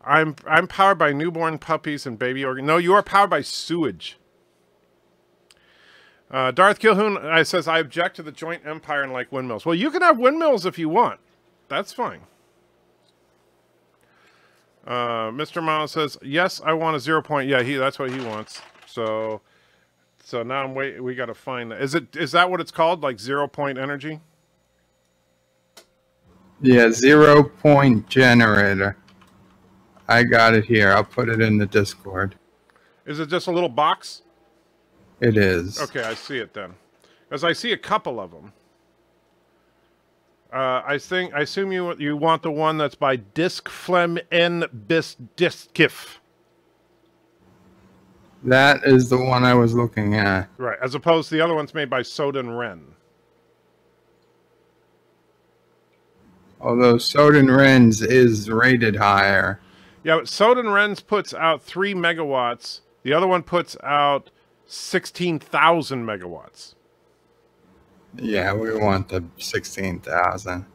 I'm powered by newborn puppies and baby organ. No, you are powered by sewage. Darth Kilhoun says, I object to the joint empire and like windmills. Well, you can have windmills if you want. That's fine. Mr. Miles says, yes, I want a 0-point. Yeah, that's what he wants. So now I'm waiting. We got to find that. Is that what it's called? Like 0-point energy? Yeah, 0-point generator. I got it here. I'll put it in the Discord. Is it just a little box? It is. Okay, I see it then. Because I see a couple of them. I assume you want the one that's by Diskflem N Bis Diskif. That is the one I was looking at. Right, as opposed to the other one's made by Soden Ren. Although Soden Ren's is rated higher. Yeah, but Soden Ren's puts out 3 megawatts. The other one puts out 16,000 megawatts. Yeah, we want the 16,000.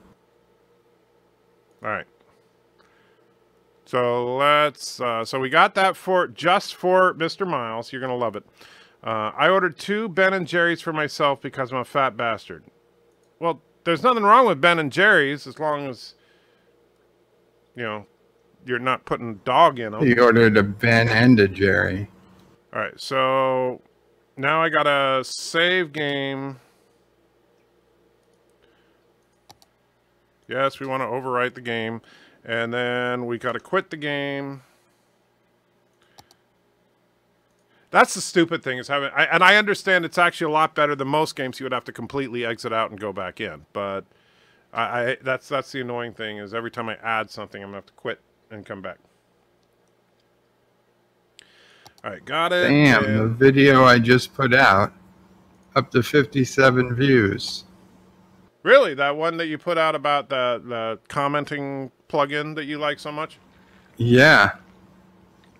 All right. So let's. So we got that just for Mr. Miles. You're gonna love it. I ordered 2 Ben & Jerry's for myself because I'm a fat bastard. Well, there's nothing wrong with Ben & Jerry's as long as you're not putting dog in them. He ordered a Ben and a Jerry. All right. So now I gotta save game. Yes, we want to overwrite the game. And then we got to quit the game. That's the stupid thing is having... and I understand it's actually a lot better than most games. You would have to completely exit out and go back in. But that's the annoying thing is every time I add something, I'm going to have to quit and come back. All right, got it. Damn, the video I just put out. Up to 57 views. Really? That one that you put out about the commenting plugin that you like so much? Yeah.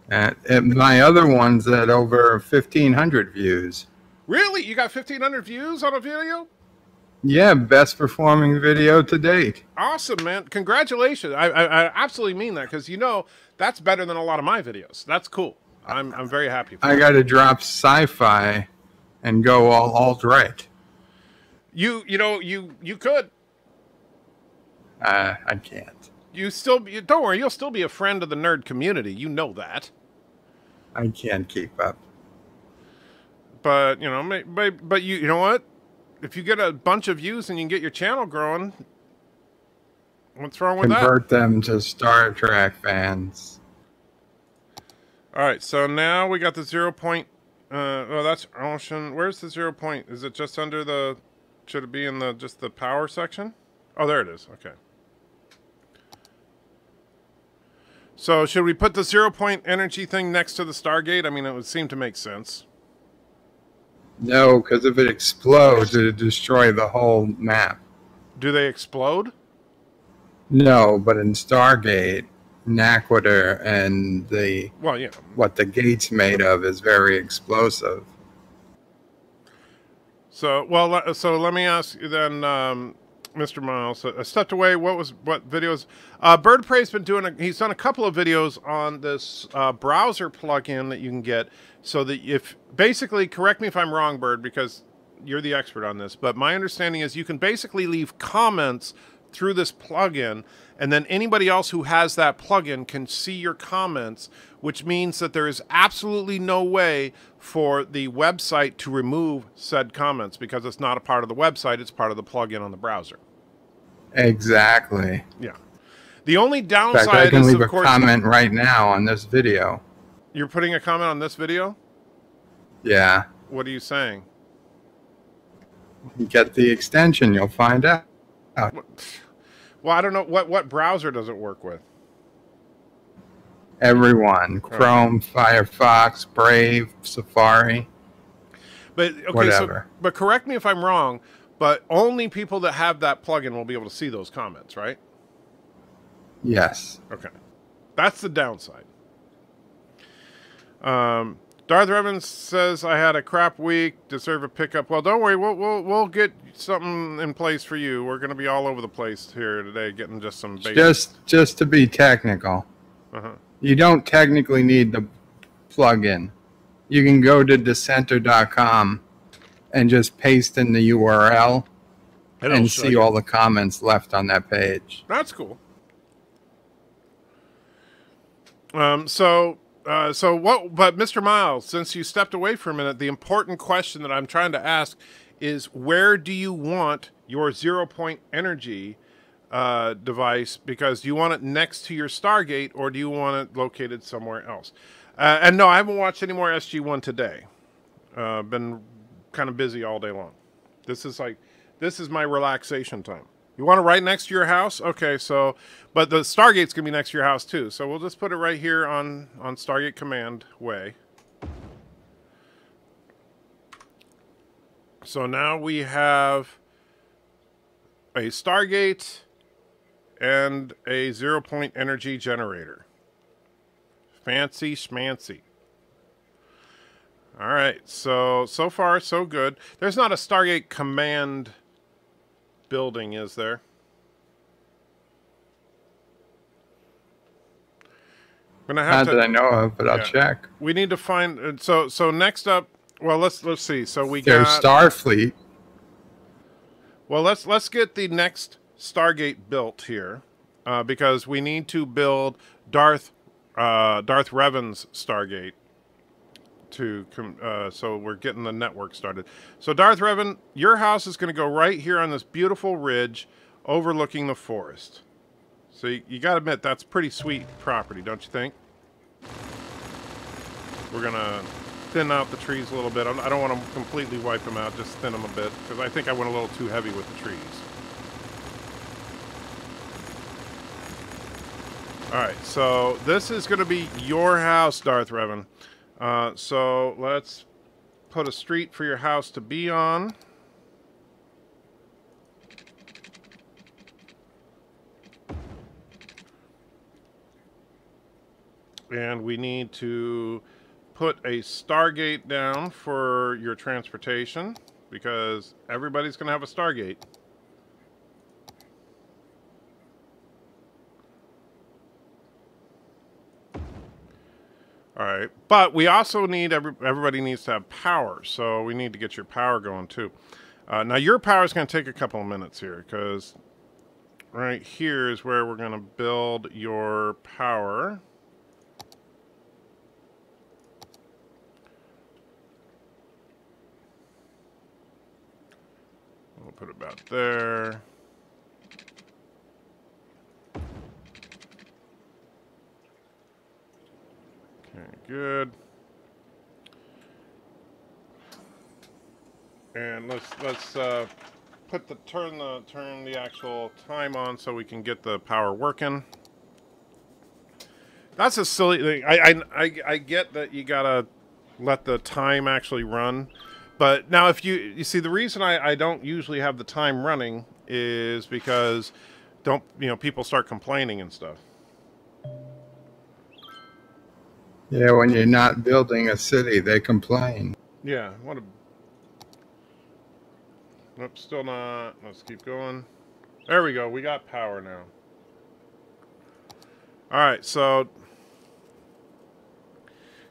And my other one's at over 1,500 views. Really? You got 1,500 views on a video? Yeah, best performing video to date. Awesome, man. Congratulations. I absolutely mean that, because, you know, that's better than a lot of my videos. That's cool. I'm very happy for I got to drop sci-fi and go all alt-right. you know, you could. I can't. Don't worry, you'll still be a friend of the nerd community. You know that. I can't keep up. But, you know, but you know what? If you get a bunch of views and you can get your channel growing, what's wrong with that? Convert them to Star Trek fans. All right, so now we got the 0 point. Oh, that's ocean. Where's the 0 point? Is it just under the? Should it be in just the power section? Oh, there it is. Okay. So should we put the 0 point energy thing next to the Stargate? I mean, it would seem to make sense. No, because if it explodes, it'll destroy the whole map. Do they explode? No, but in Stargate, Naquator and what the gate's made of is very explosive. So, so let me ask you then, Mr. Miles. I stepped away. What videos? Bird Prey's been doing. He's done a couple of videos on this browser plugin that you can get. So that basically, correct me if I'm wrong, Bird, because you're the expert on this. But my understanding is you can basically leave comments through this plugin, and then anybody else who has that plugin can see your comments, which means that there is absolutely no way for the website to remove said comments, because it's not a part of the website, it's part of the plugin on the browser. Exactly. Yeah. The only downside in fact, I can is, leave of a course, comment right now on this video. You're putting a comment on this video? Yeah. What are you saying? Get the extension, you'll find out. Well, I don't know. What browser does it work with? Everyone. Chrome, Firefox, Brave, Safari. But okay, whatever. But correct me if I'm wrong, but only people that have that plugin will be able to see those comments, right? Yes. Okay. That's the downside. Darth Evans says I had a crap week, deserve a pickup. Well, don't worry, we'll get something in place for you. We're going to be all over the place here today, getting just some basics. Just to be technical. You don't technically need the plugin. You can go to dissenter.com and just paste in the URL and see all the comments left on that page. That's cool. But Mr. Miles, since you stepped away for a minute, the important question that I'm trying to ask is, where do you want your 0 point energy device? Because do you want it next to your Stargate, or do you want it located somewhere else? And no, I haven't watched any more SG-1 today. Been kind of busy all day long. This is my relaxation time. You want it right next to your house? Okay, but the Stargate's going to be next to your house too. So we'll just put it right here on Stargate Command Way. So now we have a Stargate and a 0 point energy generator. Fancy schmancy. All right, so far so good. There's not a Stargate Command building, is there? Not that I know of, but I'll check. We need to find. So next up, well, let's see. So there's Starfleet. Well, let's get the next Stargate built here, because we need to build Darth Revan's Stargate. So we're getting the network started. So Darth Revan, your house is going to go right here on this beautiful ridge overlooking the forest. So you got to admit, that's pretty sweet property, don't you think? We're going to thin out the trees a little bit. I don't want to completely wipe them out, just thin them a bit, because I think I went a little too heavy with the trees. All right, so this is going to be your house, Darth Revan. So let's put a street for your house to be on. And we need to put a Stargate down for your transportation, because everybody's going to have a Stargate. All right, but we also need, everybody needs to have power, so we need to get your power going too. Now your power is going to take a couple of minutes here, because right here is where we're going to build your power. We'll put it about there. Okay, good. And let's put the turn the actual time on so we can get the power working. That's a silly thing. I get that you gotta let the time actually run, but now if you see, the reason I don't usually have the time running is because people start complaining and stuff. Yeah, when you're not building a city, they complain. Yeah, what a... Nope, still not. Let's keep going. There we go. We got power now. All right, so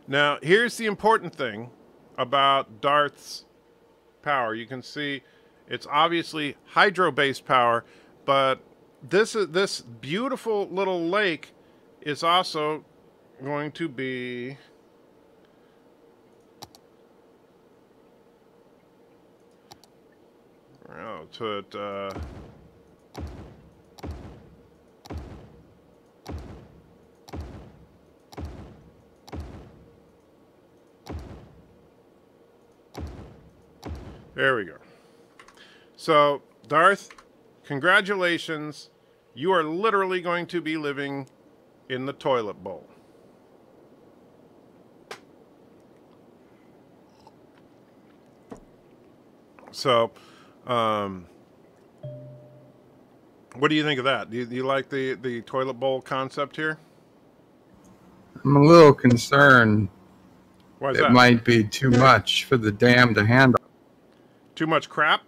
now here's the important thing about Darth's power. You can see it's obviously hydro-based power, but this beautiful little lake is also going to be there we go. So, Darth, congratulations. You are literally going to be living in the toilet bowl. So, what do you think of that? Do you like the toilet bowl concept here? I'm a little concerned. Why is it that? Might be too much for the dam to handle. Too much crap?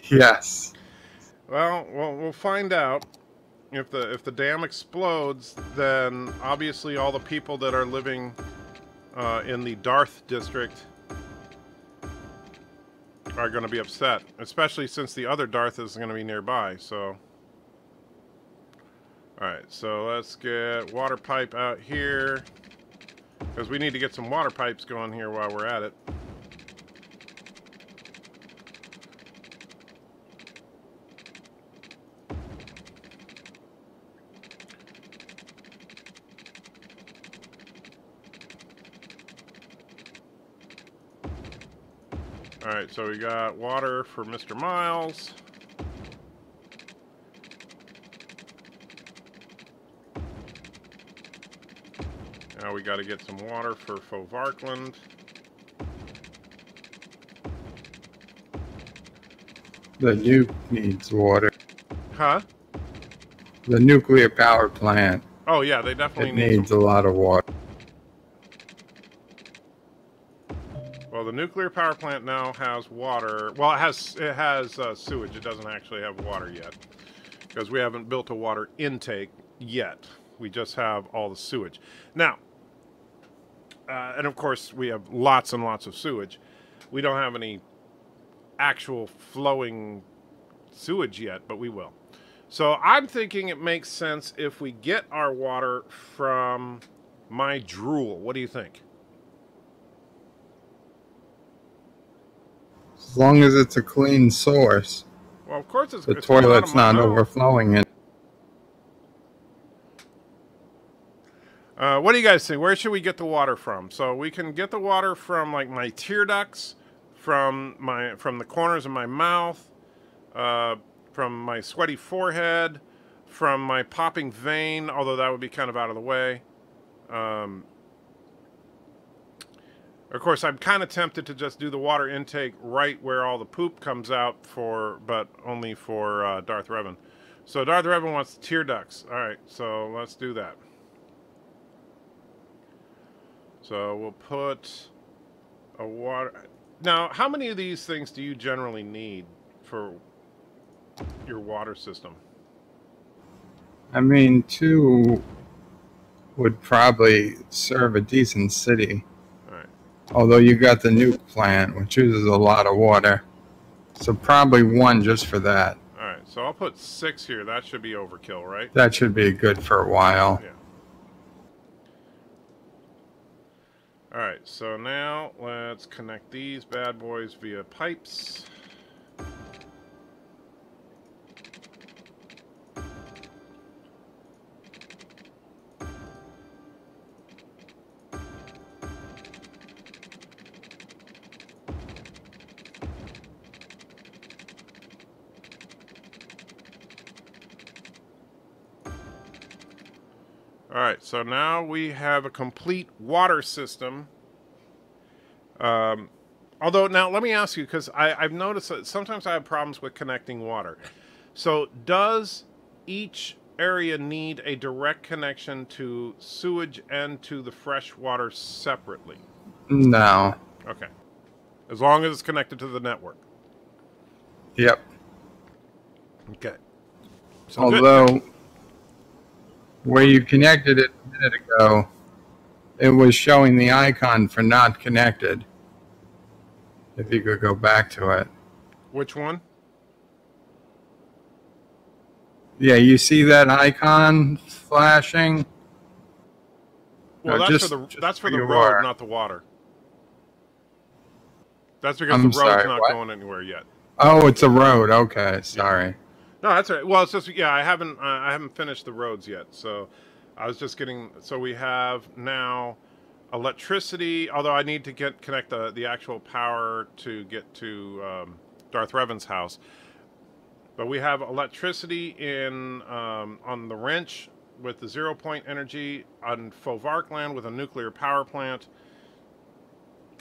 Yes. Well, we'll find out. If the dam explodes, then obviously all the people that are living in the Darth district are going to be upset, especially since the other Darth is going to be nearby. So, all right, so let's get water pipe out here, because we need to get some water pipes going here while we're at it. All right, so we got water for Mr. Miles. Now we got to get some water for Fovarkland. The nuke needs water. Huh? The nuclear power plant. Oh yeah, they definitely needs a lot of water. Well, the nuclear power plant now has water. Well, it has sewage. It doesn't actually have water yet, because we haven't built a water intake yet. We just have all the sewage. Now, and of course, we have lots and lots of sewage. We don't have any actual flowing sewage yet, but we will. So I'm thinking it makes sense if we get our water from my drool. What do you think? As long as it's a clean source. Well, of course it's the toilet's not overflowing it. What do you guys think? Where should we get the water from? So we can get the water from like my tear ducts, from the corners of my mouth, from my sweaty forehead, from my popping vein, although that would be kind of out of the way. Of course, I'm kind of tempted to just do the water intake right where all the poop comes out, but only for Darth Revan. So Darth Revan wants tear ducts. All right, so let's do that. So we'll put a water... Now, how many of these things do you generally need for your water system? I mean, 2 would probably serve a decent city. All right. Although you got the nuke plant, which uses a lot of water. So probably 1 just for that. All right, so I'll put 6 here. That should be overkill, right? That should be good for a while. Yeah. All right, so now let's connect these bad boys via pipes. All right, so now we have a complete water system. Although, now let me ask you, because I've noticed that sometimes I have problems with connecting water. So does each area need a direct connection to sewage and to the fresh water separately? No. Okay. As long as it's connected to the network. Yep. Okay. So Although, good. where you connected it a minute ago, it was showing the icon for not connected. If you could go back to it. Which one? Yeah, you see that icon flashing? Well, No, that's for the road, water. not the water. That's because I'm the road's sorry, not what? going anywhere yet. Oh, it's a road. Okay, sorry. No, that's all right. Well, it's just, yeah, I haven't finished the roads yet. So I was just getting, so we have now electricity, although I need to connect the actual power to get to Darth Revan's house. But we have electricity in on the wrench with the 0-point energy, on Fovarkland with a nuclear power plant,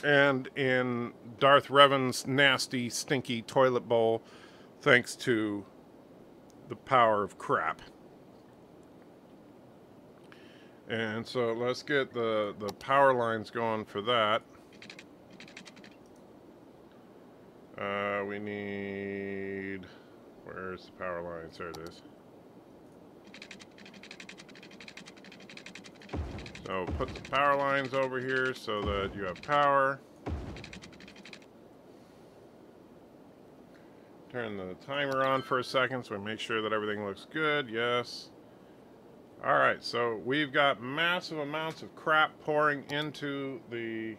and in Darth Revan's nasty, stinky toilet bowl, thanks to the power of crap. And so let's get the power lines going for that. We need, where's the power lines? There it is. So put the power lines over here so that you have power. Turn the timer on for a second so we make sure that everything looks good. Yes. Alright, so we've got massive amounts of crap pouring into the...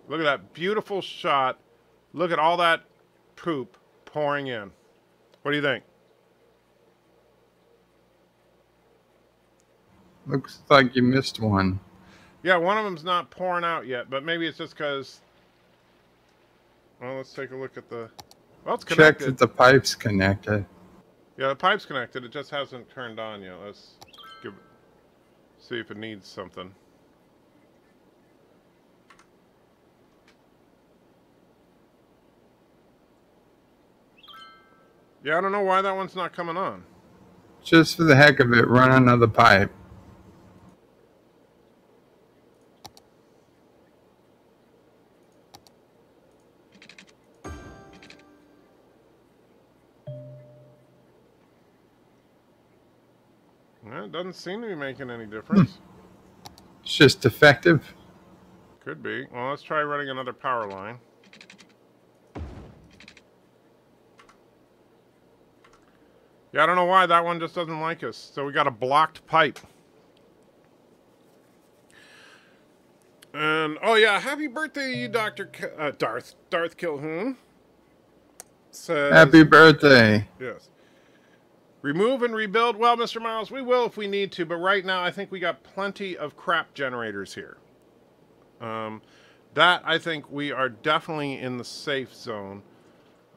Look at that beautiful shot. Look at all that poop pouring in. What do you think? Looks like you missed one. Yeah, one of them's not pouring out yet, but maybe it's just because... Well, let's take a look at the... Well, it's connected. Check that the pipe's connected. Yeah, the pipe's connected. It just hasn't turned on yet. Let's see if it needs something. Yeah, I don't know why that one's not coming on. Just for the heck of it, run another pipe. Well, it doesn't seem to be making any difference. It's just defective. Could be. Well, let's try running another power line. Yeah, I don't know why that one just doesn't like us. So we got a blocked pipe. And, oh yeah, happy birthday to you, Darth Kilhoun. Says, Happy birthday. yes. Remove and rebuild. Well, Mr. Miles, we will if we need to, but right now I think we got plenty of crap generators here. That, I think we are definitely in the safe zone.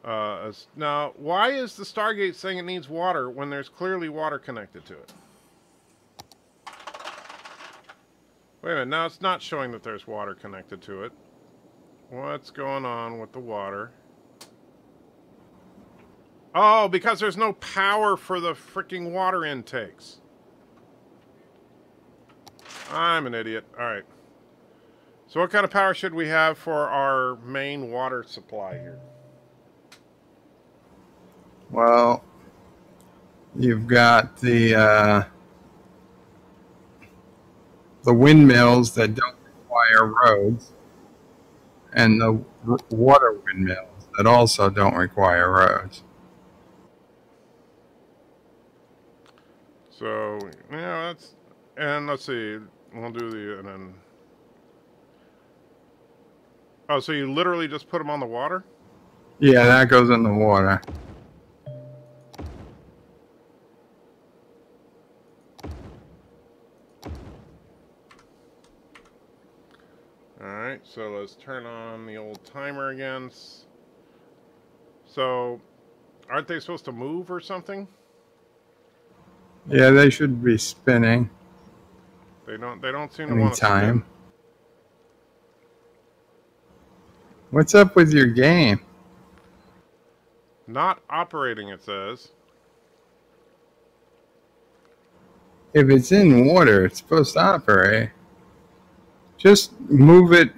Now, why is the Stargate saying it needs water when there's clearly water connected to it? Wait a minute, now it's not showing that there's water connected to it. What's going on with the water? Oh, because there's no power for the freaking water intakes. I'm an idiot. All right. So what kind of power should we have for our main water supply here? Well, you've got the windmills that don't require roads, and the water windmills that also don't require roads. So, yeah, that's, and let's see, we'll do the, and then, oh, so you literally just put them on the water? Yeah, that goes in the water. Alright, so let's turn on the old timer again. So, aren't they supposed to move or something? Yeah, they should be spinning. They don't seem to want to spin. Anytime. What's up with your game? Not operating, it says. If it's in water, it's supposed to operate. Just move it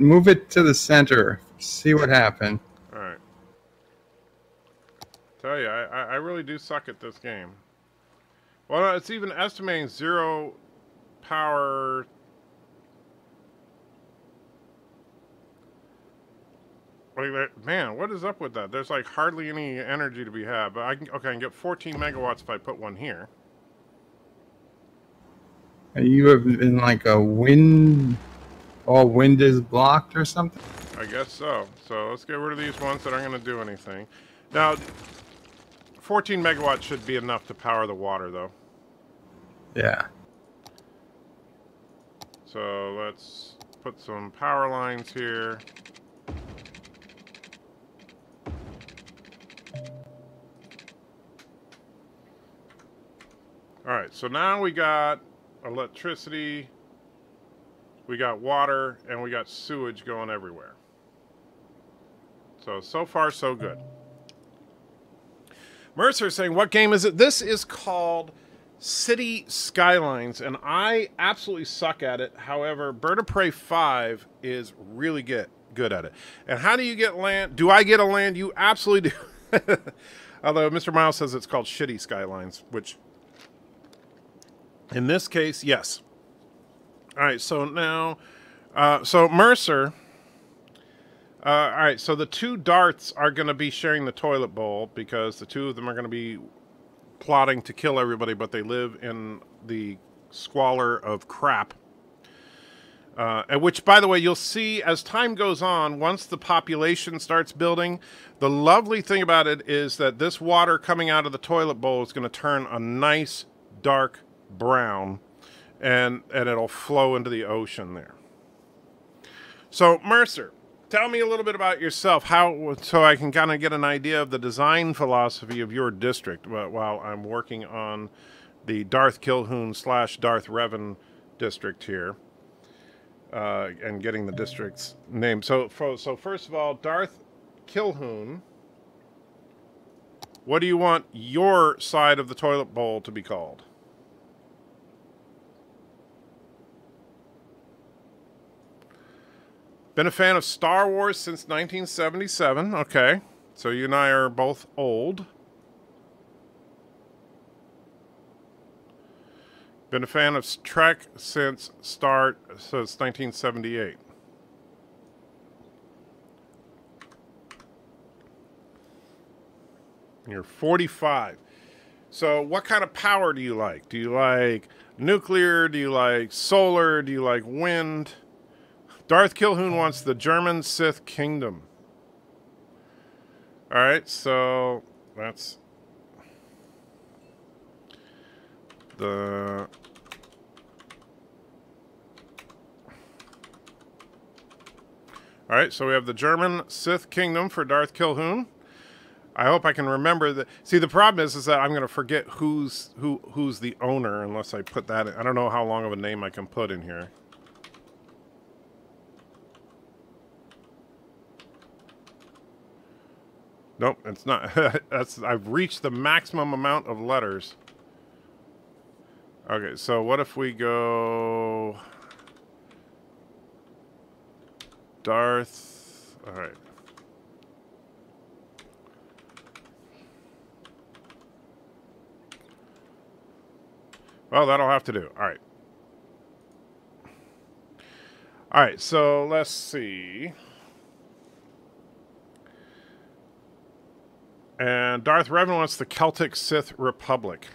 to the center. See what happens. Alright. Tell you, I really do suck at this game. Well, it's even estimating 0 power. Man, what is up with that? There's like hardly any energy to be had. But I can get 14 megawatts if I put one here. You have been like a wind. All wind is blocked or something? I guess so. So let's get rid of these ones that aren't going to do anything. Now, 14 megawatts should be enough to power the water, though. Yeah. So let's put some power lines here. Alright, so now we got electricity, we got water, and we got sewage going everywhere. So far, so good. Mercer is saying, what game is it? This is called City Skylines, and I absolutely suck at it. However, Bird of Prey 5 is really good at it. And how do you get land? Do I get a land? You absolutely do. Although Mr. Miles says it's called Shitty Skylines, which in this case, yes. All right, so now, so Mercer, all right, so the two Darths are going to be sharing the toilet bowl because the two of them are going to be plotting to kill everybody, but they live in the squalor of crap. And which, by the way, you'll see as time goes on, once the population starts building, the lovely thing about it is that this water coming out of the toilet bowl is going to turn a nice dark brown, and it'll flow into the ocean there. So, Mercer, tell me a little bit about yourself, so I can kind of get an idea of the design philosophy of your district while I'm working on the Darth Kilhoun / Darth Revan district here, and getting the district's name. So first of all, Darth Kilhoun, what do you want your side of the toilet bowl to be called? Been a fan of Star Wars since 1977. Okay. So you and I are both old. Been a fan of Trek since 1978. You're 45. So what kind of power do you like? Do you like nuclear? Do you like solar? Do you like wind? Darth Kilhoun wants the German Sith Kingdom. Alright, so that's the... Alright, so we have the German Sith Kingdom for Darth Kilhoun. I hope I can remember that. See, the problem is that I'm going to forget who's the owner unless I put that in. I don't know how long of a name I can put in here. Nope, it's not. I've reached the maximum amount of letters. Okay, so what if we go... Darth. All right. Well, that'll have to do. All right. All right, so let's see. And Darth Revan wants the Celtic Sith Republic.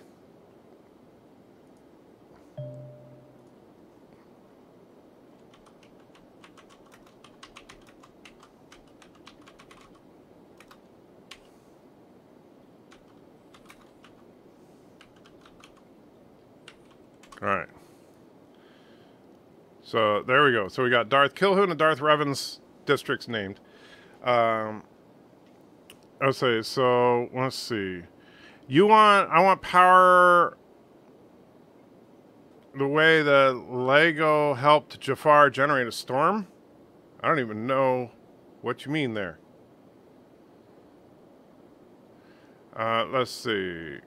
All right. So there we go. So we got Darth Kilhoun and Darth Revan's districts named. Okay, so let's see. I want power the way that Lego helped Jafar generate a storm? I don't even know what you mean there. Let's see.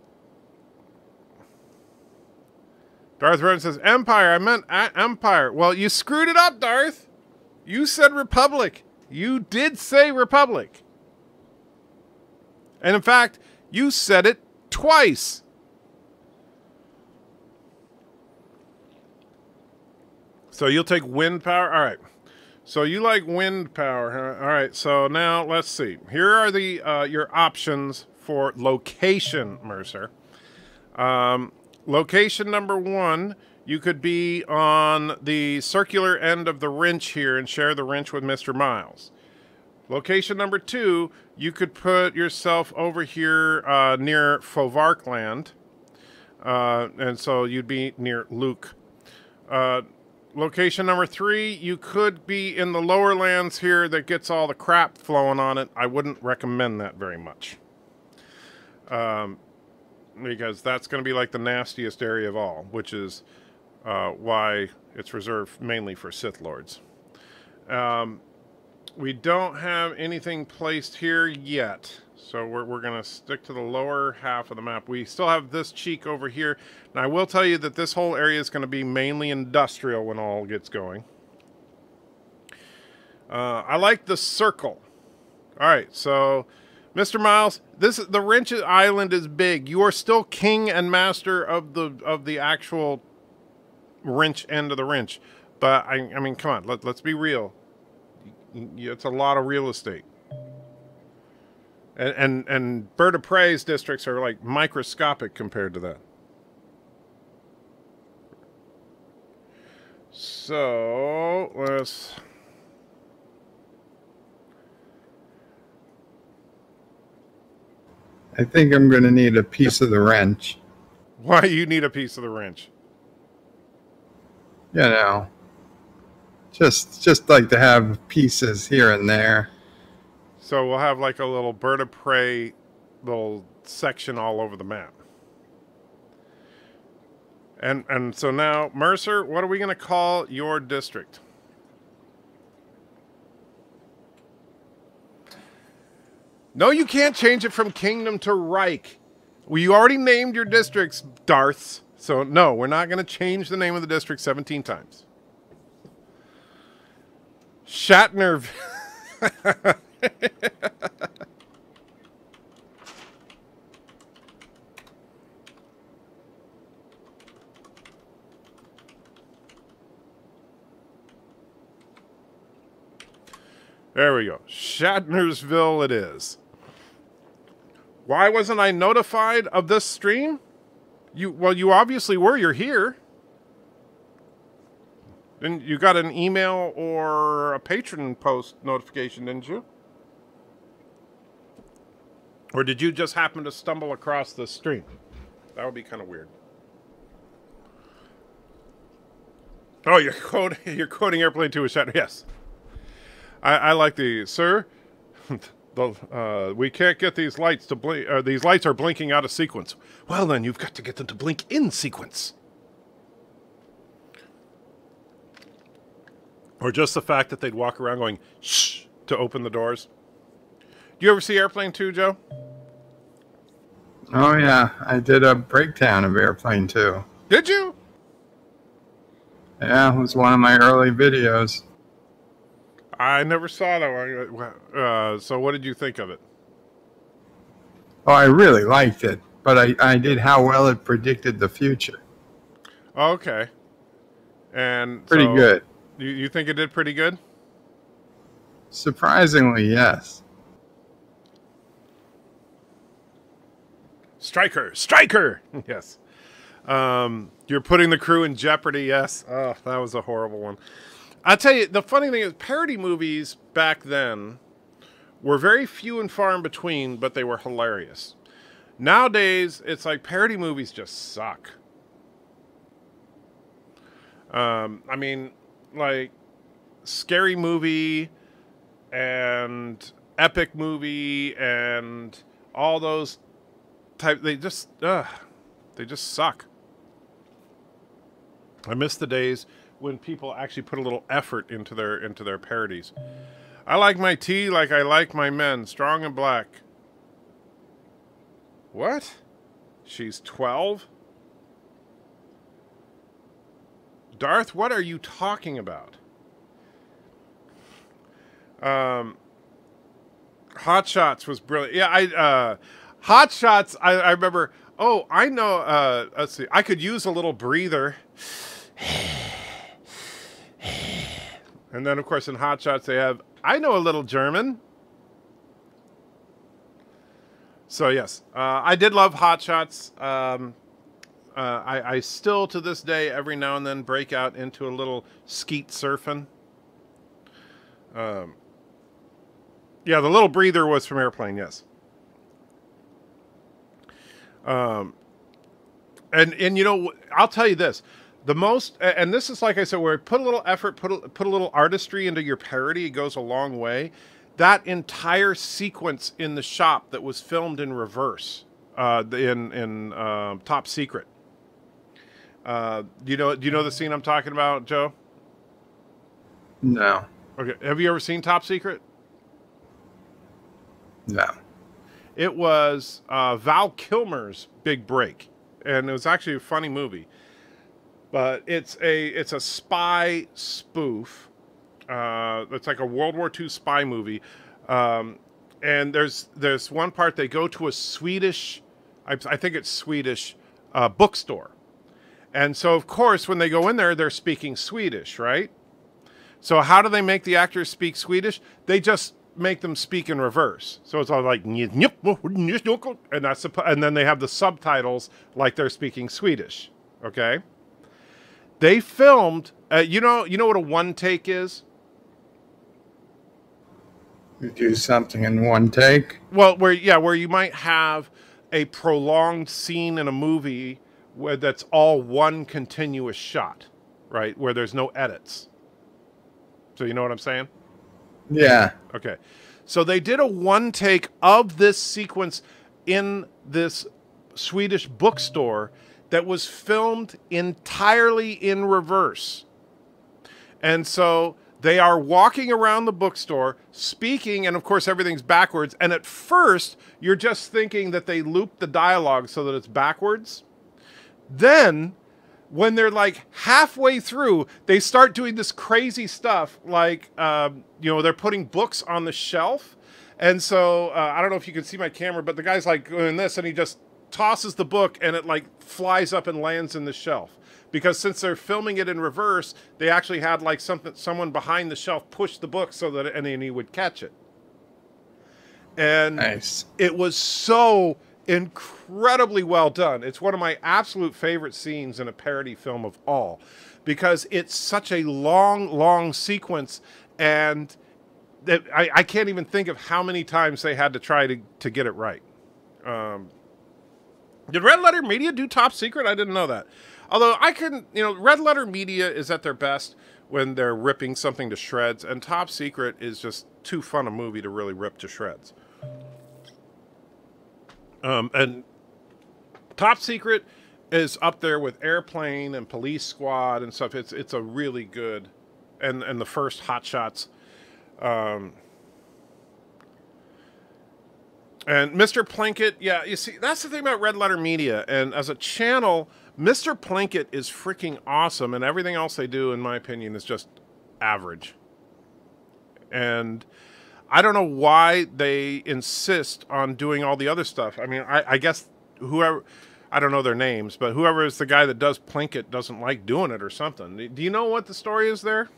Darth Revan says, Empire. I meant Empire. Well, you screwed it up, Darth. You said Republic. You did say Republic. And in fact, you said it twice. So you'll take wind power? All right. So you like wind power, huh? All right. So now let's see. Here are the your options for location, Mercer. Location number 1, you could be on the circular end of the wrench here and share the wrench with Mr. Miles. Location number 2, you could put yourself over here near Fovarkland. And so you'd be near Luke. Location number 3, you could be in the lower lands here that gets all the crap flowing on it. I wouldn't recommend that very much. Because that's going to be like the nastiest area of all, which is why it's reserved mainly for Sith Lords. We don't have anything placed here yet, so we're going to stick to the lower half of the map. We still have this cheek over here, and I will tell you that this whole area is going to be mainly industrial when all gets going. I like the circle. All right, so Mr. Miles, the wrench island is big. You are still king and master of the actual wrench end of the wrench, but I mean, come on, let's be real. It's a lot of real estate, and Bird of Prey's districts are like microscopic compared to that. So let's. I think I'm going to need a piece of the wrench. Why you need a piece of the wrench? You know, just like to have pieces here and there. So we'll have like a little Bird of Prey little section all over the map. And so now, Mercer, what are we going to call your district? No, you can't change it from Kingdom to Reich. Well, you already named your districts Darths. So, no, we're not going to change the name of the district 17 times. Shatner. There we go. Shatnersville it is. Why wasn't I notified of this stream? Well, you obviously were. You're here. And you got an email or a patron post notification, didn't you? Or did you just happen to stumble across the stream? That would be kind of weird. Oh, you're quoting Airplane 2 with Shatner. Yes. I like the, sir, we can't get these lights to blink, these lights are blinking out of sequence. Well, then you've got to get them to blink in sequence. Or just the fact that they'd walk around going, shh, to open the doors. Do you ever see Airplane 2, Joe? Oh, yeah. I did a breakdown of Airplane 2. Did you? Yeah, it was one of my early videos. I never saw that one. So what did you think of it? Oh, I really liked it, but I did how well it predicted the future. Okay. And Pretty so good. You think it did pretty good? Surprisingly, yes. Striker! Yes. You're putting the crew in jeopardy, yes. Oh, that was a horrible one. I'll tell you, the funny thing is, parody movies back then were very few and far in between, but they were hilarious. Nowadays, it's like parody movies just suck. I mean, like, Scary Movie and Epic Movie and all those they just suck. I miss the days when people actually put a little effort into their parodies. I like my tea like I like my men, strong and black. What? She's 12? Darth, what are you talking about? Hot Shots was brilliant. Yeah, Hot Shots, I remember. Oh, I know. Let's see. I could use a little breather. And then, of course, in Hot Shots, they have, I know a little German. So, yes. I did love Hot Shots. I still, to this day, every now and then, break out into a little skeet surfing. Yeah, the little breather was from Airplane, yes. And you know, I'll tell you this, the most, and this is like I said, where put a little effort, put a little artistry into your parody, it goes a long way. That entire sequence in the shop that was filmed in reverse, in Top Secret. Do you know the scene I'm talking about, Joe? No. Okay. Have you ever seen Top Secret? No. It was Val Kilmer's big break, and it was actually a funny movie. But it's a spy spoof. It's like a World War II spy movie, and there's one part they go to a Swedish, I think it's Swedish, bookstore, and so of course when they go in there they're speaking Swedish, right? So how do they make the actors speak Swedish? They just make them speak in reverse. So it's all like, and then they have the subtitles like they're speaking Swedish. Okay. They filmed, you know what a one take is? You do something in one take? Well, where you might have a prolonged scene in a movie where that's all one continuous shot, right? Where there's no edits. So you know what I'm saying? Yeah. Okay. So they did a one take of this sequence in this Swedish bookstore that was filmed entirely in reverse. And so they are walking around the bookstore, speaking, and of course everything's backwards. And at first, you're just thinking that they looped the dialogue so that it's backwards. Then, when they're like halfway through, they start doing this crazy stuff, like, they're putting books on the shelf. And so, I don't know if you can see my camera, but the guy's like doing this, and he just tosses the book, and it like flies up and lands in the shelf. Because since they're filming it in reverse, they actually had like someone behind the shelf push the book so that, and then he would catch it. And nice. It was so incredibly well done. It's one of my absolute favorite scenes in a parody film of all, because it's such a long sequence, and that I can't even think of how many times they had to try to get it right. Did Red Letter Media do Top Secret? I didn't know that. Although I couldn't, Red Letter Media is at their best when they're ripping something to shreds, and Top Secret is just too fun a movie to really rip to shreds. And Top Secret is up there with Airplane and Police Squad and stuff. It's a really good, and the first Hot Shots. And Mr. Plinkett, yeah, you see, that's the thing about Red Letter Media. And as a channel, Mr. Plinkett is freaking awesome, and everything else they do, in my opinion, is just average. And I don't know why they insist on doing all the other stuff. I mean, I guess whoever, I don't know their names, but whoever is the guy that does Plinkett doesn't like doing it or something. Do you know what the story is there?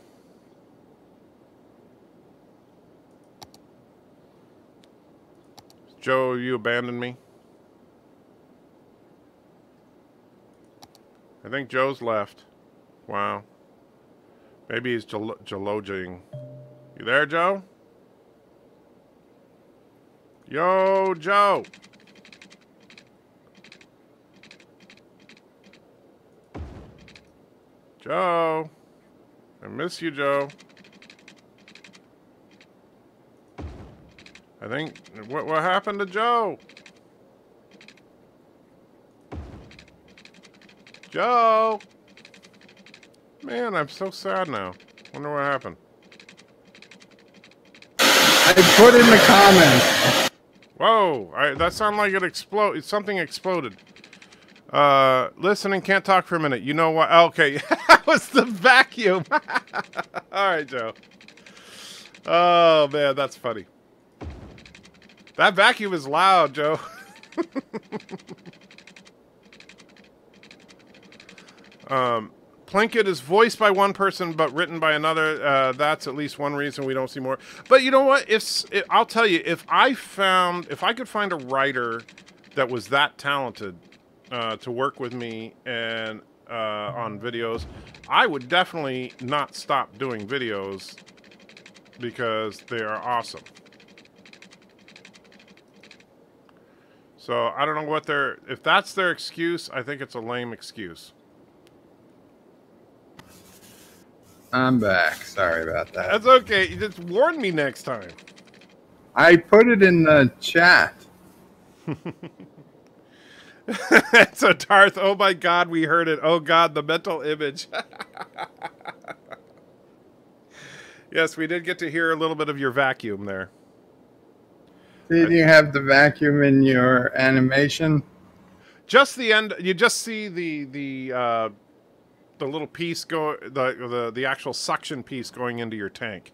Joe, you abandoned me? I think Joe's left. Wow. Maybe he's jaloging. You there, Joe? Yo, Joe. Joe. I miss you, Joe. I think, what happened to Joe? Joe. Man, I'm so sad now. Wonder what happened. I put in the comments. Whoa, that sounded like it exploded. Something exploded. Listen and can't talk for a minute. You know what? Okay, that was the vacuum. All right, Joe. Oh, man, that's funny. That vacuum is loud, Joe. Plinkett is voiced by one person but written by another. That's at least one reason we don't see more. But you know what? I'll tell you, if I could find a writer that was that talented to work with me and on videos, I would definitely not stop doing videos because they are awesome. So I don't know what if that's their excuse, I think it's a lame excuse. I'm back. Sorry about that. That's okay. You just warn me next time. I put it in the chat. So Darth, oh my God, we heard it. Oh God, the mental image. Yes, we did get to hear a little bit of your vacuum there. Did you have the vacuum in your animation? Just the end. You just see the little piece go, the actual suction piece going into your tank.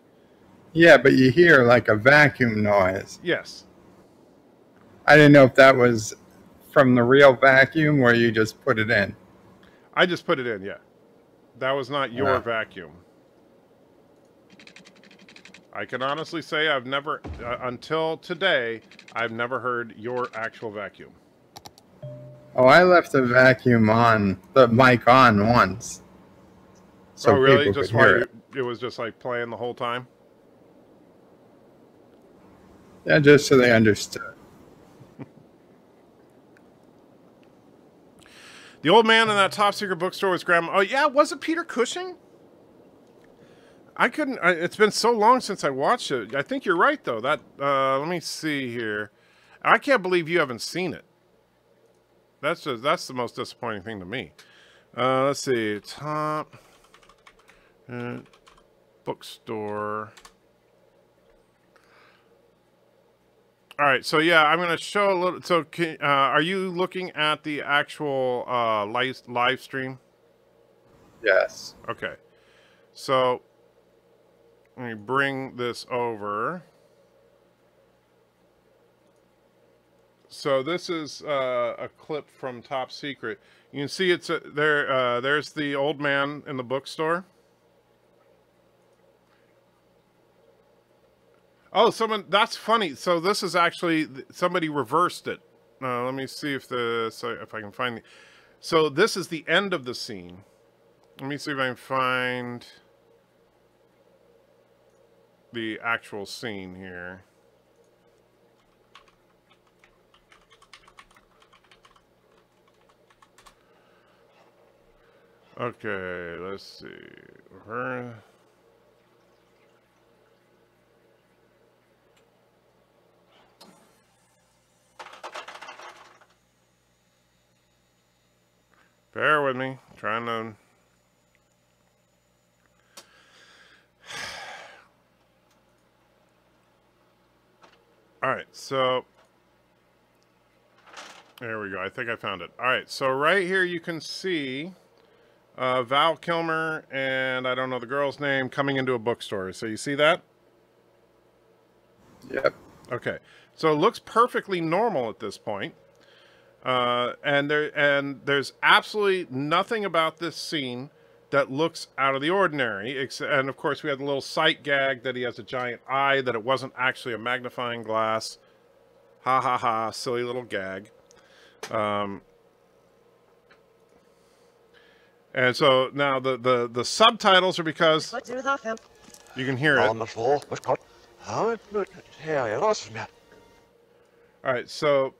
Yeah, but you hear like a vacuum noise. Yes. I didn't know if that was from the real vacuum or you just put it in. I just put it in, yeah. That was not your vacuum. I can honestly say I've never, until today, I've never heard your actual vacuum. Oh, I left the vacuum on, the mic on once. So oh, really? people Just could hear it was just like playing the whole time? Yeah, just so they understood. The old man in that top secret bookstore was Grandma. Oh, yeah, was it Peter Cushing? I couldn't. It's been so long since I watched it. I think you're right, though. Let me see here. I can't believe you haven't seen it. That's the most disappointing thing to me. Let's see. Top bookstore. All right, so yeah, I'm going to show a little. So, are you looking at the actual live stream? Yes. Okay. So, let me bring this over. So this is a clip from Top Secret. You can see it's there. There's the old man in the bookstore. Oh, that's funny. So this is actually, somebody reversed it. Let me see if I can find the, so this is the end of the scene. Let me see if I can find the actual scene here. Okay, let's see. Bear with me. Trying to... Alright, so... There we go. I think I found it. Alright, so right here you can see Val Kilmer and I don't know the girl's name coming into a bookstore. So you see that? Yep. Okay, so it looks perfectly normal at this point. And there's absolutely nothing about this scene that looks out of the ordinary. And of course, we had the little sight gag that he has a giant eye, that it wasn't actually a magnifying glass. Ha ha ha! Silly little gag. And so now the subtitles are because you can hear it. All right, so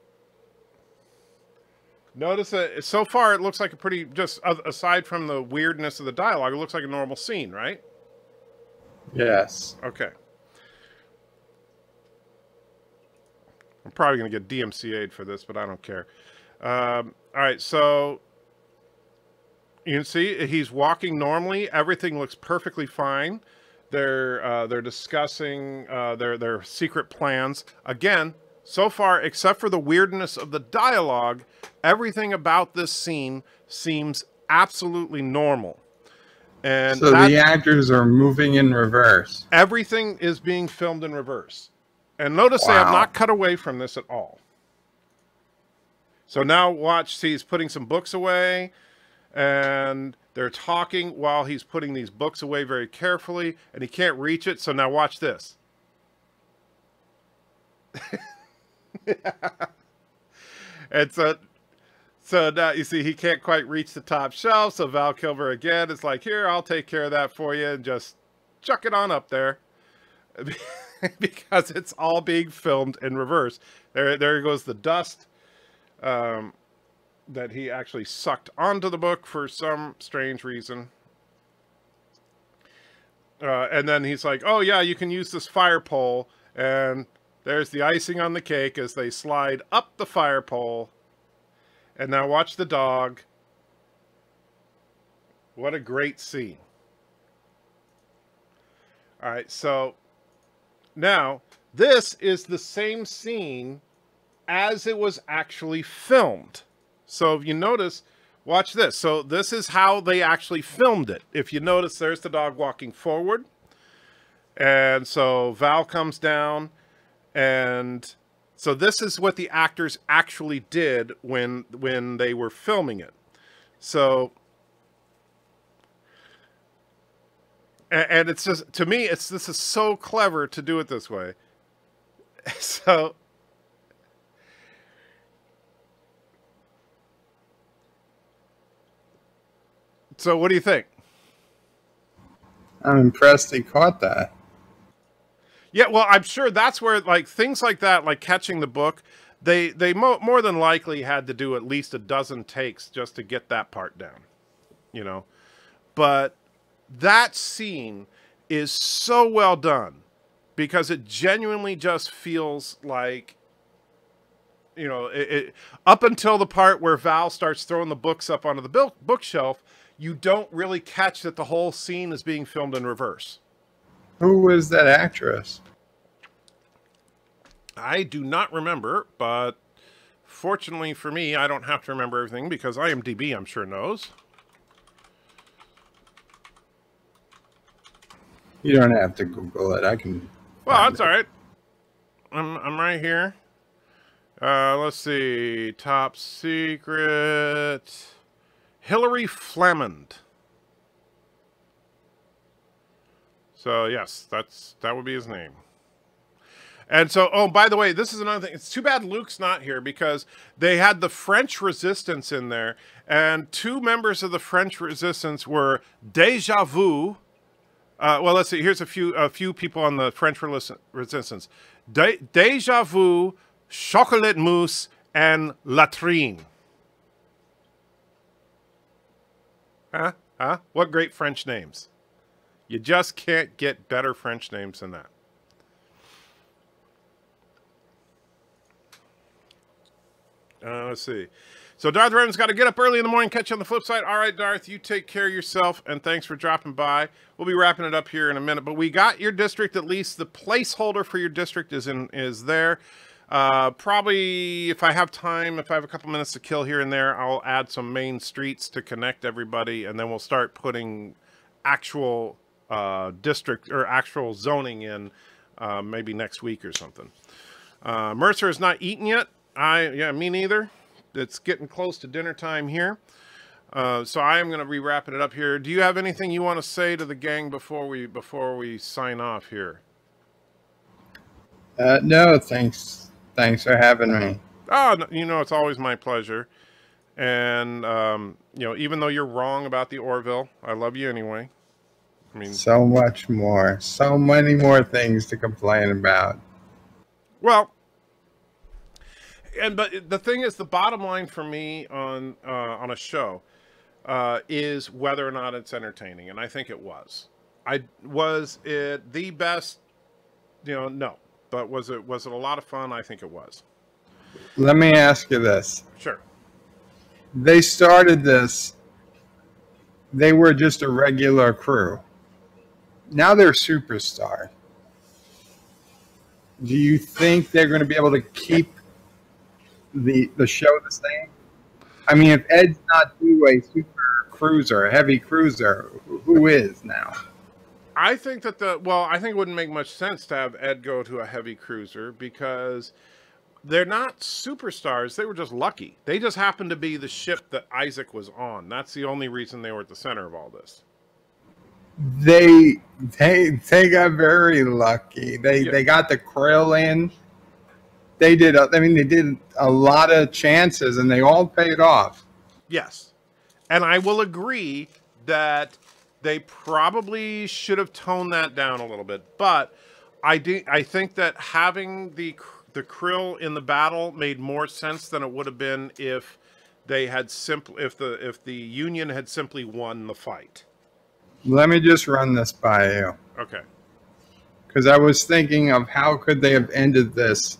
notice that so far it looks like a pretty, just aside from the weirdness of the dialogue, it looks like a normal scene, right? Yes. Okay. I'm probably going to get DMCA'd for this, but I don't care. All right, so you can see he's walking normally. Everything looks perfectly fine. They're discussing their secret plans. Again, so far, except for the weirdness of the dialogue, everything about this scene seems absolutely normal. And so the actors are moving in reverse. Everything is being filmed in reverse. And notice they have not cut away from this at all. So now watch, see, he's putting some books away, and they're talking while he's putting these books away very carefully, and he can't reach it. So now watch this. And so now you see he can't quite reach the top shelf. So Val Kilmer again is like, here, I'll take care of that for you, and just chuck it on up there. Because it's all being filmed in reverse. There goes the dust that he actually sucked onto the book for some strange reason. And then he's like, oh yeah, you can use this fire pole. And there's the icing on the cake as they slide up the fire pole. And now watch the dog. What a great scene. All right, so now this is the same scene as it was actually filmed. So if you notice, watch this. So this is how they actually filmed it. If you notice, there's the dog walking forward. And so Val comes down, and so this is what the actors actually did when they were filming it. So, and it's just, to me, this is so clever to do it this way. So what do you think? I'm impressed they caught that. Yeah, well, I'm sure that's where, like, things like that, like catching the book, they more than likely had to do at least a dozen takes just to get that part down, you know. But that scene is so well done because it genuinely just feels like, you know, up until the part where Val starts throwing the books up onto the bookshelf, you don't really catch that the whole scene is being filmed in reverse. Who is that actress? I do not remember, but fortunately for me, I don't have to remember everything because IMDb, I'm sure, knows. You don't have to Google it. I can. Well, that's all right. I'm right here. Let's see. Top secret. Hilary Flamand. So yes, that would be his name. And so, oh, by the way, this is another thing. It's too bad Luke's not here because they had the French Resistance in there, and two members of the French Resistance were Déjà Vu. Well, let's see. Here's a few people on the French Resistance: Déjà Vu, Chocolat Mousse, and Latrine. Huh? What great French names. You just can't get better French names than that. Let's see. So Darth Revan's got to get up early in the morning, catch you on the flip side. All right, Darth, you take care of yourself, and thanks for dropping by. We'll be wrapping it up here in a minute, but we got your district, at least the placeholder for your district is there. Probably, if I have time, if I have a couple minutes to kill here and there, I'll add some main streets to connect everybody, and then we'll start putting actual district or actual zoning in maybe next week or something. Mercer has not eaten yet. Yeah, me neither. It's getting close to dinner time here. So I am going to be wrapping it up here. Do you have anything you want to say to the gang before we sign off here? No, thanks. Thanks for having me. Oh, it's always my pleasure. And, even though you're wrong about the Orville, I love you anyway. I mean, so much more. So many more things to complain about. Well, but the thing is, the bottom line for me on a show is whether or not it's entertaining, and I think it was. Was it the best? No. But was it a lot of fun? I think it was. Let me ask you this. Sure. They started this. They were just a regular crew. Now they're superstars. Do you think they're going to be able to keep the show the same? I mean, if Ed's not do a super cruiser, a heavy cruiser, who is now? I think that I think it wouldn't make much sense to have Ed go to a heavy cruiser because they're not superstars. They were just lucky. They just happened to be the ship that Isaac was on. That's the only reason they were at the center of all this. They got very lucky. They got the krill in. They did a lot of chances and they all paid off. Yes. And I will agree that they probably should have toned that down a little bit, but I think that having the krill in the battle made more sense than it would have been if they had if the Union had simply won the fight. Let me just run this by you. Okay. Because I was thinking of how could they have ended this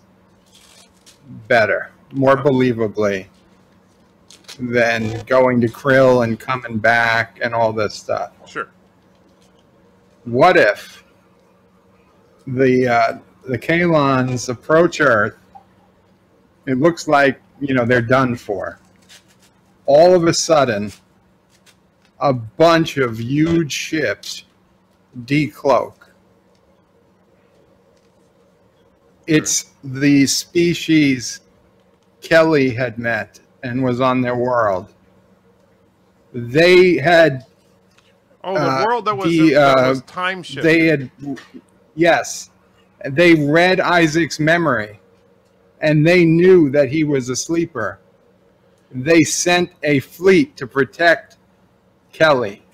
better, more believably than going to krill and coming back and all this stuff. Sure. What if the Kalons approach Earth? It looks like they're done for. All of a sudden, a bunch of huge ships decloak. It's the species Kelly had met and was on their world. They had the world that was time shift. They had, yes, they read Isaac's memory, and they knew that he was a sleeper. They sent a fleet to protect Kelly.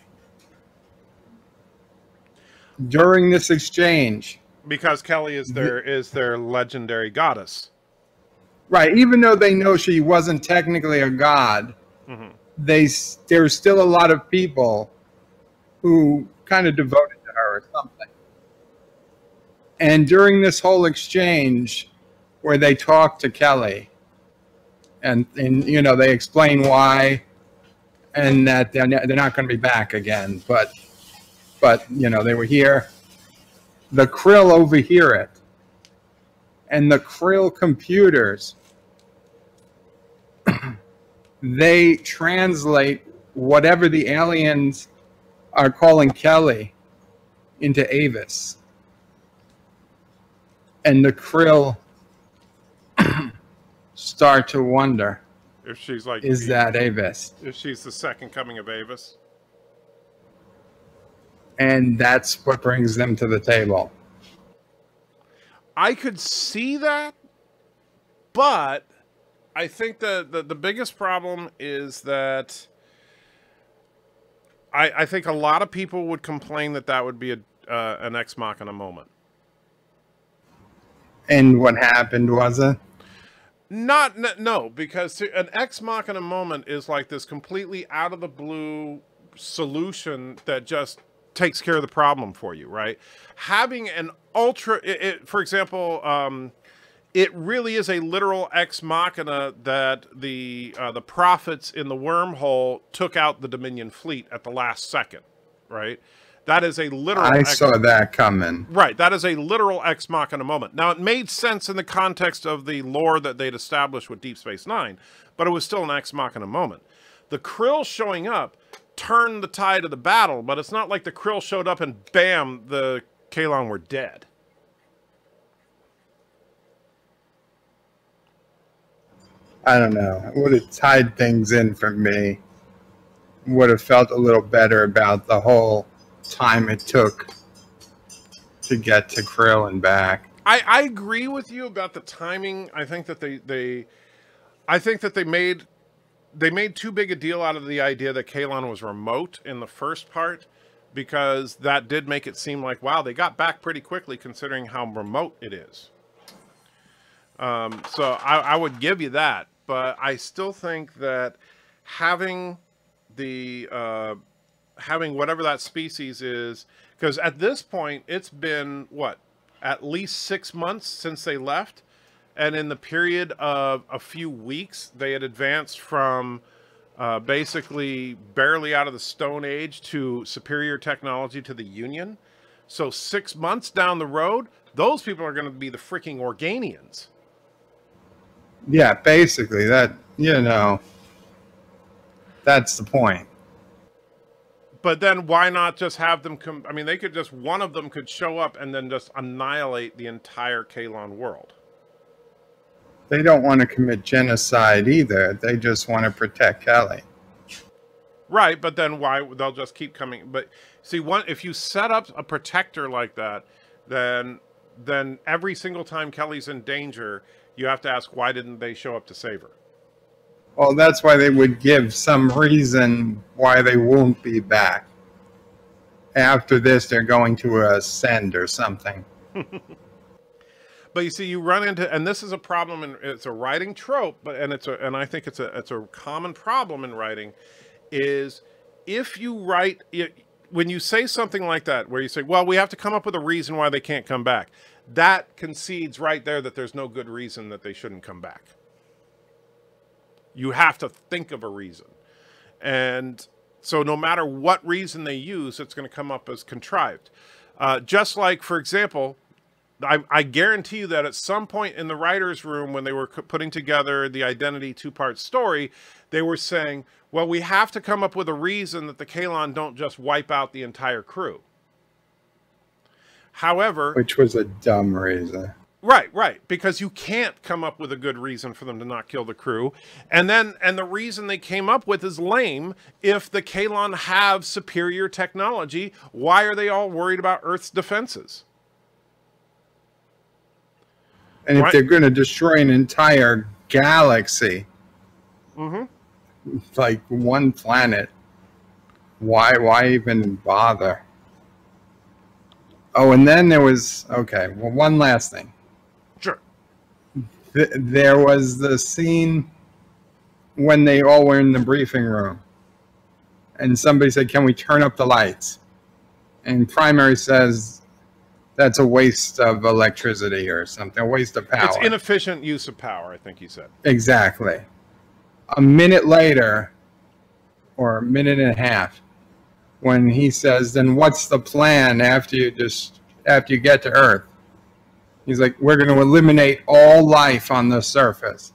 During this exchange, because Kelly is their legendary goddess. Right, even though they know she wasn't technically a god, there's still a lot of people who kind of devoted to her or something. And during this whole exchange where they talk to Kelly and they explain why and that they're not going to be back again, but they were here. The krill overhear it. And the krill computers, they translate whatever the aliens are calling Kelly into Avis. And the krill start to wonder, if she's like, is that Avis? If she's the second coming of Avis. And that's what brings them to the table. I could see that, but I think the biggest problem is that I think a lot of people would complain that would be an Ex Machina moment. And what happened, was it? No, because an Ex Machina moment is like this completely out of the blue solution that just takes care of the problem for you, right? Having an for example, it really is a literal Ex Machina that the prophets in the wormhole took out the Dominion fleet at the last second, right? That is a literal... I saw that coming. Right, that is a literal Ex Machina moment. Now, it made sense in the context of the lore that they'd established with Deep Space Nine, but it was still an Ex Machina moment. The krill showing up turned the tide of the battle, but it's not like the krill showed up and bam, the Kalon were dead. I don't know. It would have tied things in for me. Would have felt a little better about the whole time it took to get to Krill and back. I agree with you about the timing. I think that they made too big a deal out of the idea that Kalon was remote in the first part, because that did make it seem like, wow, they got back pretty quickly considering how remote it is. So I would give you that, but I still think that having having whatever that species is, because at this point it's been what, at least 6 months since they left, and in the period of a few weeks they had advanced from basically barely out of the Stone Age to superior technology to the Union. So 6 months down the road, those people are going to be the freaking Organians. Yeah, basically, that, that's the point. But then why not just have them come? I mean, they could just, one of them could show up and then just annihilate the entire Kalon world. They don't want to commit genocide either. They just want to protect Kelly. Right, but then why? They'll just keep coming. But see, if you set up a protector like that, then every single time Kelly's in danger, you have to ask, why didn't they show up to save her? Well, that's why they would give some reason why they won't be back. After this, they're going to ascend or something. But you see, you run into, and this is a problem, and it's a writing trope, and I think it's a common problem in writing, is if you write, when you say something like that, where you say, well, we have to come up with a reason why they can't come back, that concedes right there that there's no good reason that they shouldn't come back. You have to think of a reason. And so no matter what reason they use, it's going to come up as contrived. Just like, for example, I guarantee you that at some point in the writer's room, when they were putting together the Identity two-part story, they were saying, well, we have to come up with a reason that the Kalon don't just wipe out the entire crew. However... Which was a dumb reason. Right, because you can't come up with a good reason for them to not kill the crew. And the reason they came up with is lame. If the Kalon have superior technology, why are they all worried about Earth's defenses? And if they're going to destroy an entire galaxy, like one planet, why even bother? Oh, and then there was, okay, well, one last thing. Sure. There was the scene when they all were in the briefing room, and somebody said, can we turn up the lights? And Primary says, that's a waste of electricity or something, a waste of power. It's inefficient use of power, I think he said. Exactly. A minute later, or a minute and a half, when he says, then what's the plan after you get to Earth? He's like, we're going to eliminate all life on the surface.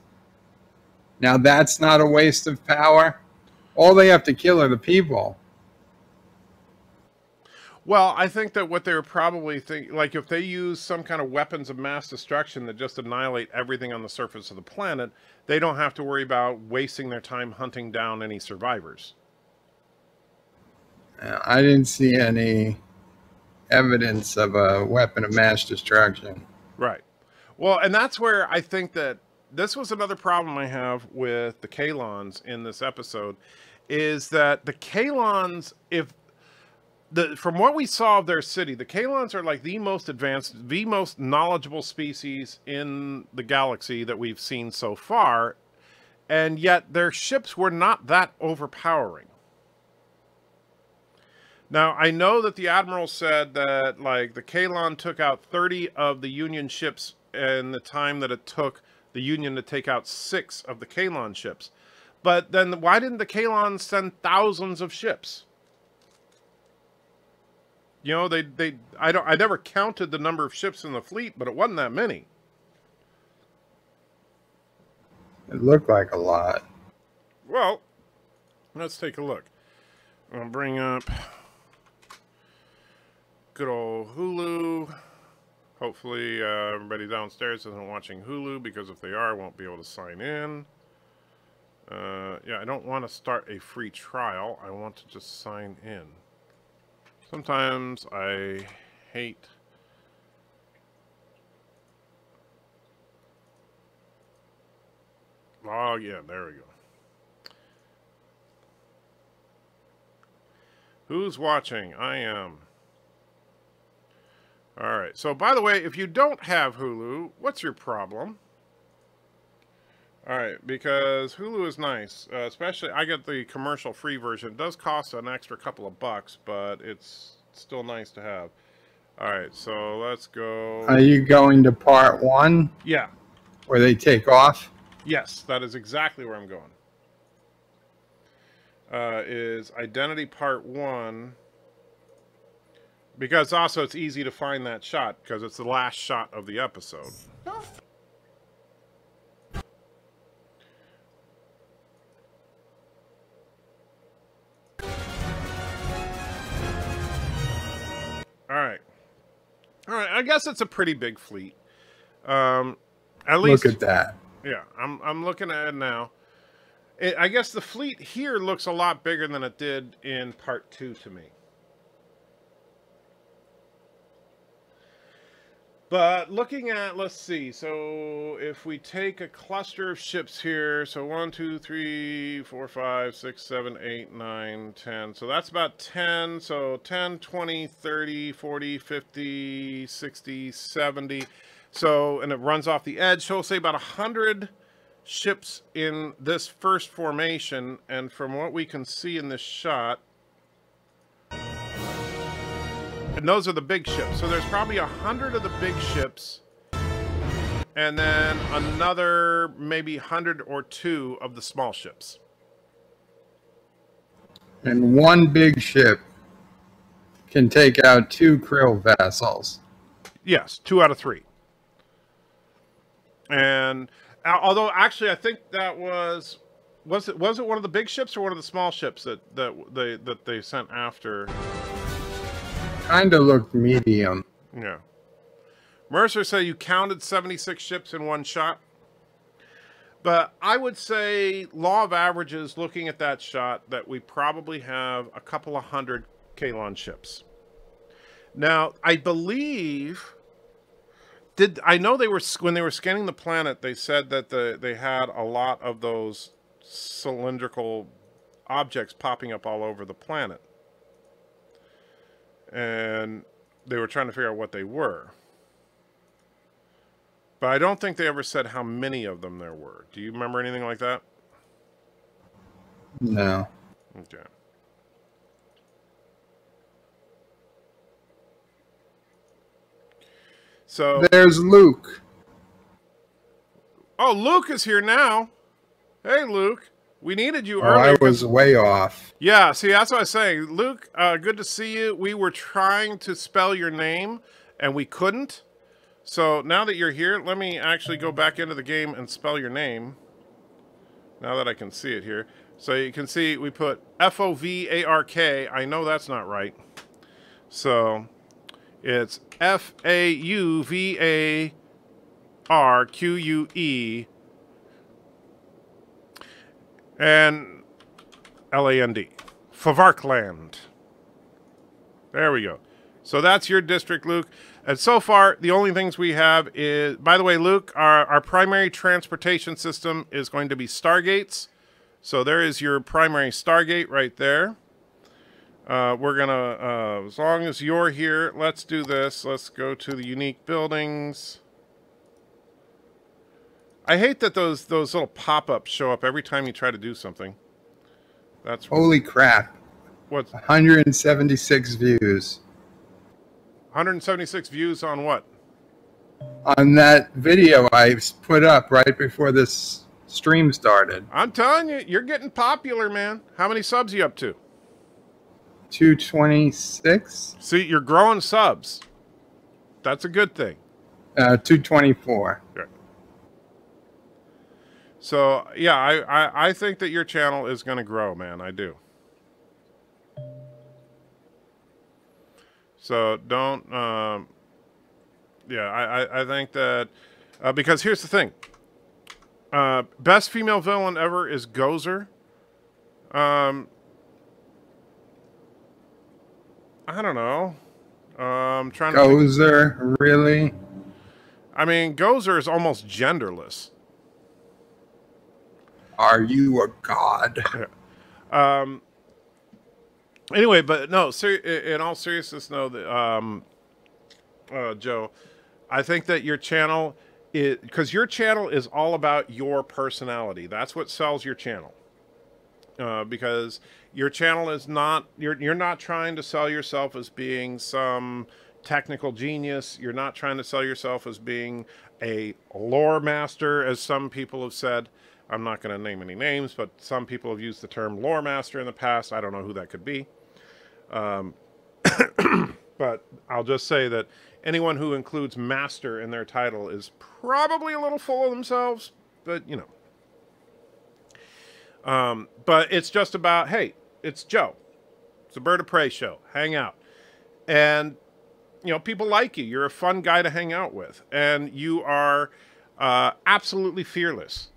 Now that's not a waste of power. All they have to kill are the people. Well, I think that what they were probably thinking, like if they use some kind of weapons of mass destruction that just annihilate everything on the surface of the planet, they don't have to worry about wasting their time hunting down any survivors. I didn't see any evidence of a weapon of mass destruction. Right. Well, and that's where I think that this was another problem I have with the Kalons in this episode, is that the Kalons, from what we saw of their city, the Kalons are like the most advanced, the most knowledgeable species in the galaxy that we've seen so far, and yet their ships were not that overpowering. Now, I know that the Admiral said that, like, the Kalon took out 30 of the Union ships in the time that it took the Union to take out 6 of the Kalon ships. But then why didn't the Kalon send thousands of ships? You know, I never counted the number of ships in the fleet, but it wasn't that many. It looked like a lot. Well, let's take a look. I'll bring up good old Hulu. Hopefully everybody downstairs isn't watching Hulu, because if they are, I won't be able to sign in. Yeah, I don't want to start a free trial. I want to just sign in. Sometimes I hate... Oh, yeah, there we go. Who's watching? I am. All right. So, by the way, if you don't have Hulu, what's your problem? All right, because Hulu is nice. Especially, I get the commercial-free version. It does cost an extra couple of bucks, but it's still nice to have. All right, so let's go. Are you going to part 1? Yeah. Where they take off? Yes, that is exactly where I'm going. Is Identity Part 1. Because also it's easy to find that shot, because it's the last shot of the episode. Alright. Alright, I guess it's a pretty big fleet. At least... Look at that. Yeah, I'm looking at it now. I guess the fleet here looks a lot bigger than it did in Part 2 to me. But looking at, let's see, so if we take a cluster of ships here, so 1, 2, 3, 4, 5, 6, 7, 8, 9, 10. So that's about 10. So 10, 20, 30, 40, 50, 60, 70. So, and it runs off the edge. So we'll say about 100 ships in this first formation. And from what we can see in this shot, and those are the big ships. So there's probably 100 of the big ships. And then another maybe 100 or 2 of the small ships. And one big ship can take out 2 krill vessels. Yes, 2 out of 3. And although actually I think that was it one of the big ships or one of the small ships that they sent after? Kind of looked medium. Yeah. Mercer said you counted 76 ships in one shot. But I would say, law of averages, looking at that shot, that we probably have a couple of 100 Kalon ships. Now, I believe... I know they were, when they were scanning the planet, they said that they had a lot of those cylindrical objects popping up all over the planet. And they were trying to figure out what they were. But I don't think they ever said how many of them there were. Do you remember anything like that? No. Okay. So there's Luke. Oh, Luke is here now. Hey, Luke. We needed you Oh, earlier. I was way off. Yeah, see, that's what I was saying. Luke, good to see you. We were trying to spell your name, and we couldn't. So now that you're here, let me actually go back into the game and spell your name. Now that I can see it here. So you can see we put F-O-V-A-R-K. I know that's not right. So it's F-A-U-V-A-R-Q-U-E and L-A-N-D. Favarkland. There we go. So that's your district, Luke. And so far, the only things we have is... By the way, Luke, our primary transportation system is going to be Stargates. So there is your primary Stargate right there. We're going to... as long as you're here, let's do this. Let's go to the unique buildings. I hate that those little pop-ups show up every time you try to do something. That's... Holy crap. What's... 176 views. 176 views on what? On that video I put up right before this stream started. I'm telling you, you're getting popular, man. How many subs are you up to? 226. See, you're growing subs. That's a good thing. 224. Good. So, yeah, I think that your channel is going to grow, man. I do. So don't, yeah, I think that, because here's the thing. Best female villain ever is Gozer. I don't know. I'm trying to think. Gozer, really? I mean, Gozer is almost genderless. Are you a god? Anyway, but no, in all seriousness, no, Joe, I think that your channel is, because your channel is all about your personality. That's what sells your channel. Because your channel is not, you're not trying to sell yourself as being some technical genius. You're not trying to sell yourself as being a lore master, as some people have said. I'm not going to name any names, but some people have used the term lore master in the past. I don't know who that could be. But I'll just say that anyone who includes master in their title is probably a little full of themselves, but you know. But it's just about, hey, it's Joe. It's a Bird of Prey show. Hang out. And, you know, people like you. You're a fun guy to hang out with. And you are absolutely fearless.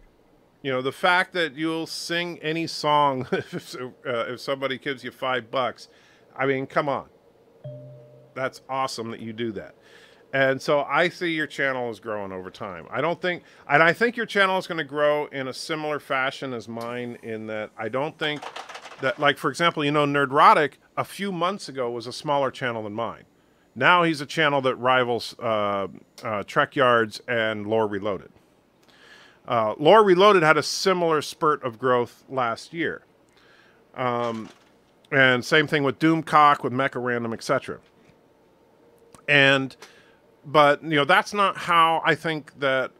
You know, the fact that you'll sing any song if somebody gives you $5, I mean, come on. That's awesome that you do that. And so I see your channel is growing over time. I think your channel is going to grow in a similar fashion as mine, in that I don't think that, like, for example, you know, Nerdrotic a few months ago was a smaller channel than mine. Now he's a channel that rivals Trek Yards and Lore Reloaded. Lore Reloaded had a similar spurt of growth last year. And same thing with Doomcock, with Mecha Random, etc. But, you know, that's not how I think that,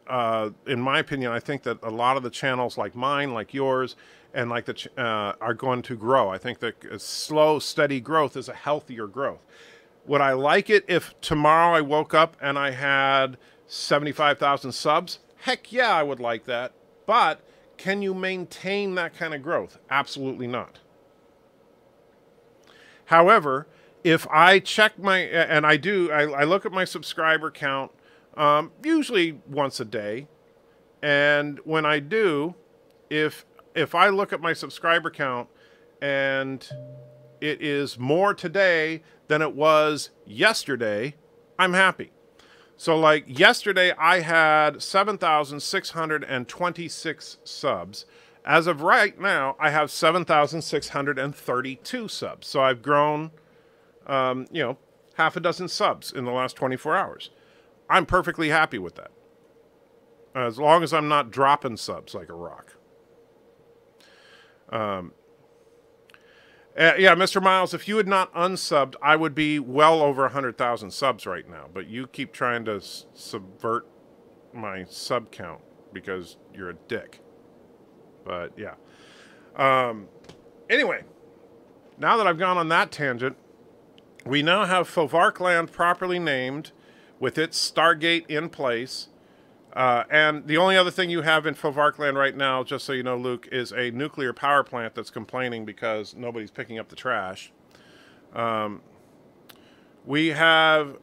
in my opinion, I think that a lot of the channels like mine, like yours, and like are going to grow. I think that slow, steady growth is a healthier growth. Would I like it if tomorrow I woke up and I had 75,000 subs? Heck yeah, I would like that. But can you maintain that kind of growth? Absolutely not. However, if I check my, and I do, I look at my subscriber count usually once a day. And when I do, if I look at my subscriber count and it is more today than it was yesterday, I'm happy. So like yesterday, I had 7,626 subs. As of right now, I have 7,632 subs. So I've grown, you know, half a dozen subs in the last 24 hours. I'm perfectly happy with that. As long as I'm not dropping subs like a rock. Yeah, Mr. Miles, if you had not unsubbed, I would be well over 100,000 subs right now. But you keep trying to subvert my sub count because you're a dick. But, yeah. Anyway, now that I've gone on that tangent, we now have Fovarkland properly named with its Stargate in place. And the only other thing you have in Fovarkland right now, just so you know, Luke, is a nuclear power plant that's complaining because nobody's picking up the trash. We have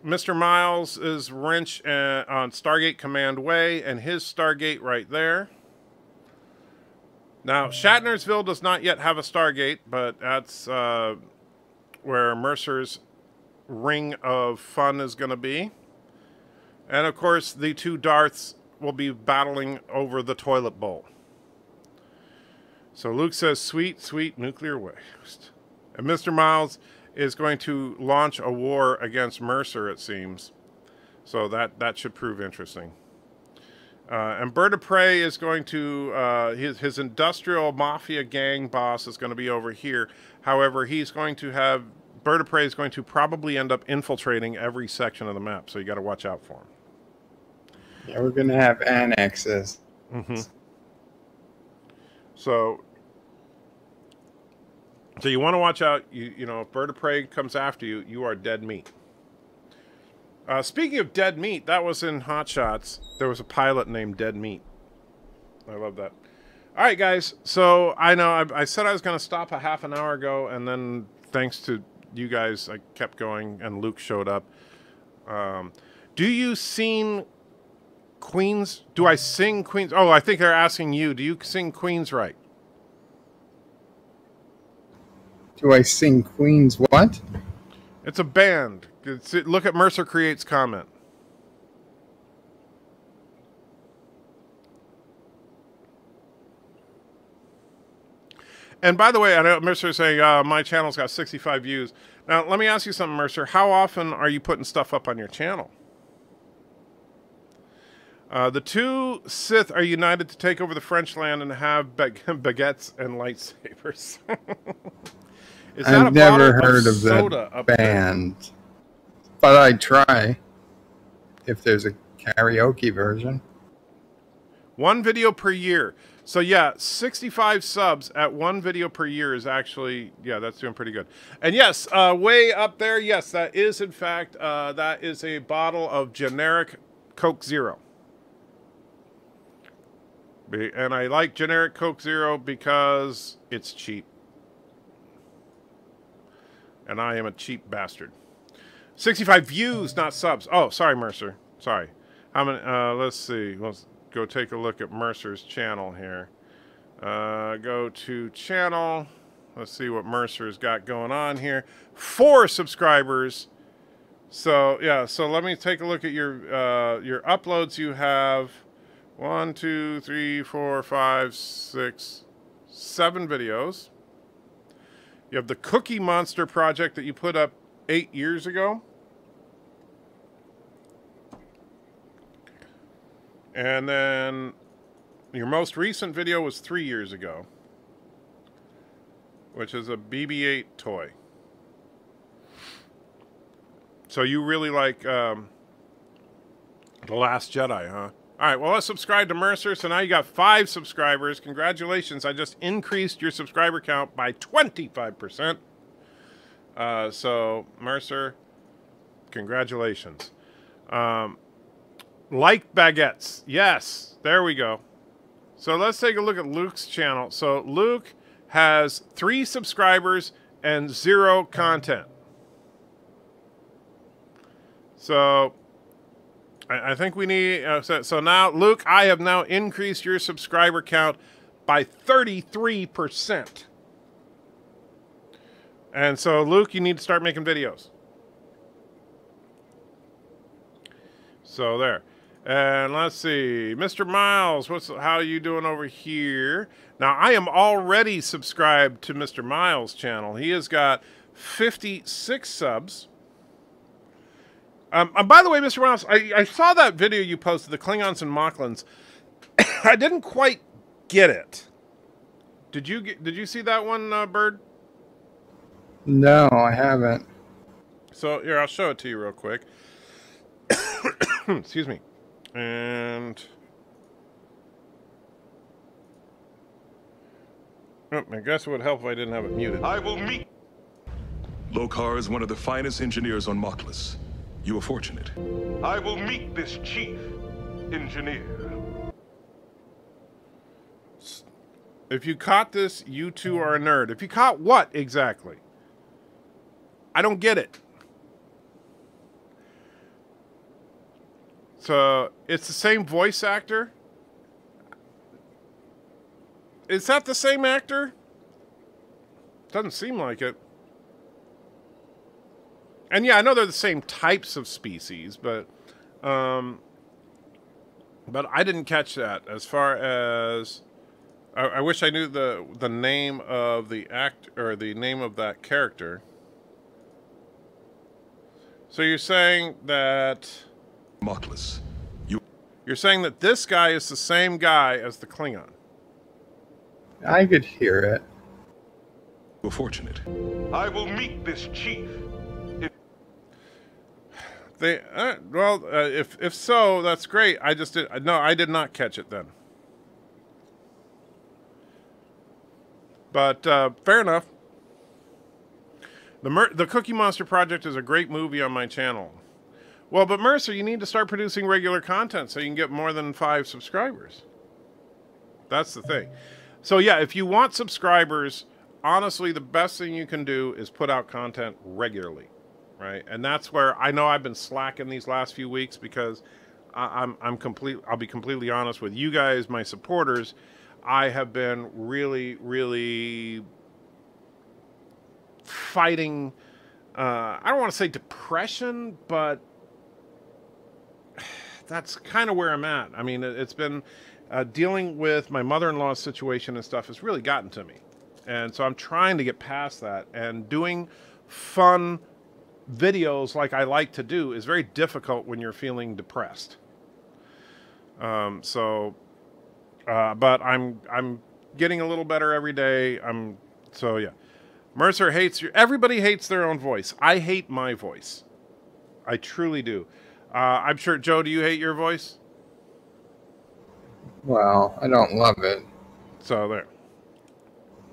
Mr. Miles' wrench on Stargate Command Way and his Stargate right there. Now, Shatnersville does not yet have a Stargate, but that's where Mercer's Ring of Fun is going to be. And, of course, the two Darths will be battling over the toilet bowl. So Luke says, sweet, sweet nuclear waste. And Mr. Miles is going to launch a war against Mercer, it seems. So that should prove interesting. And Bird of Prey is going to, his industrial mafia gang boss is going to be over here. However, he's going to have, Bird of Prey is going to probably end up infiltrating every section of the map. So you got to watch out for him. Yeah, we're going to have annexes. Mm-hmm. So you want to watch out. You know, if Bird of Prey comes after you, you are dead meat. Speaking of dead meat, that was in Hot Shots. There was a pilot named Dead Meat. I love that. All right, guys. So I know I said I was going to stop a half an hour ago, and then thanks to you guys, I kept going, and Luke showed up. Do you seen Queens? Do I sing Queens? Oh, I think they're asking you. Do you sing Queens right? Do I sing Queens what? It's a band. Look at Mercer Creates comment. And by the way, I know Mercer's saying, my channel's got 65 views. Now, let me ask you something, Mercer. How often are you putting stuff up on your channel? The two Sith are united to take over the French land and have baguettes and lightsabers. I've never heard of that band, but I'd try if there's a karaoke version. One video per year. So yeah, 65 subs at one video per year is actually, yeah, that's doing pretty good. And yes, way up there, yes, that is in fact, that is a bottle of generic Coke Zero. And I like generic Coke Zero because it's cheap. And I am a cheap bastard. 65 views, not subs. Oh, sorry, Mercer. Sorry. How many? Let's see. Let's go take a look at Mercer's channel here. Go to channel. Let's see what Mercer's got going on here. 4 subscribers. So yeah. So let me take a look at your uploads. You have 1, 2, 3, 4, 5, 6, 7 videos. You have the Cookie Monster project that you put up 8 years ago. And then your most recent video was 3 years ago, which is a BB-8 toy. So you really like The Last Jedi, huh? All right, well, let's subscribe to Mercer. So now you got 5 subscribers. Congratulations. I just increased your subscriber count by 25%. So, Mercer, congratulations. Like baguettes. Yes, there we go. So let's take a look at Luke's channel. So Luke has 3 subscribers and 0 content. So I think we need, so now, Luke, I have now increased your subscriber count by 33%. And so, Luke, you need to start making videos. So, there. And let's see. Mr. Miles, how are you doing over here? Now, I am already subscribed to Mr. Miles' channel. He has got 56 subs. By the way, Mr. Miles, I saw that video you posted, the Klingons and Mocklins. I didn't quite get it. Did you see that one, Bird? No, I haven't. So here, I'll show it to you real quick. Excuse me. And oh, I guess it would help if I didn't have it muted. I will meet. Lokar is one of the finest engineers on Moklis. You are fortunate. I will meet this chief engineer. If you caught this, you two are a nerd. If you caught what exactly? I don't get it. So, it's the same voice actor? Is that the same actor? Doesn't seem like it. And yeah, I know they're the same types of species, but I didn't catch that. As far as I wish I knew the name of the act or the name of that character. So you're saying that Moklis. You're saying that this guy is the same guy as the Klingon. I could hear it. You're fortunate. I will meet this chief. They if so, that's great. I did not catch it then. But fair enough. The Cookie Monster project is a great movie on my channel. Well, but Mercer, you need to start producing regular content so you can get more than 5 subscribers. That's the thing. So yeah, if you want subscribers, honestly, the best thing you can do is put out content regularly. Right, and that's where I know I've been slacking these last few weeks because I'll be completely honest with you guys, my supporters. I have been really, really fighting, I don't want to say depression, but that's kind of where I'm at. I mean, it's been dealing with my mother-in-law's situation and stuff has really gotten to me. And so I'm trying to get past that, and doing fun videos like I like to do is very difficult when you're feeling depressed. But I'm getting a little better every day. So yeah. Mercer hates everybody hates their own voice. I hate my voice. I truly do. I'm sure, Joe, do you hate your voice? Well, I don't love it. So there.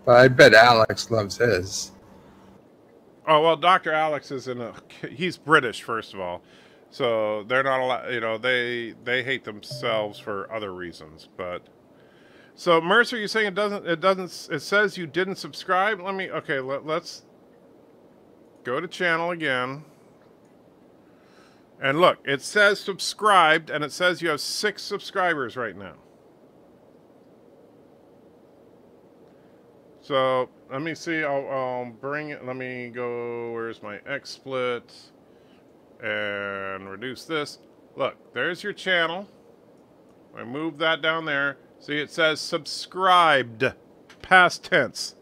But I bet Alex loves his. Oh, well, Dr. Alex he's British, first of all. So they're not allowed, they hate themselves for other reasons, but. So Mercer, you're saying it says you didn't subscribe? Let's go to channel again. And look, it says subscribed, and it says you have 6 subscribers right now. So let me see. I'll bring it. Let me go. Where's my XSplit? And reduce this. Look, there's your channel. I move that down there. See, it says subscribed, past tense.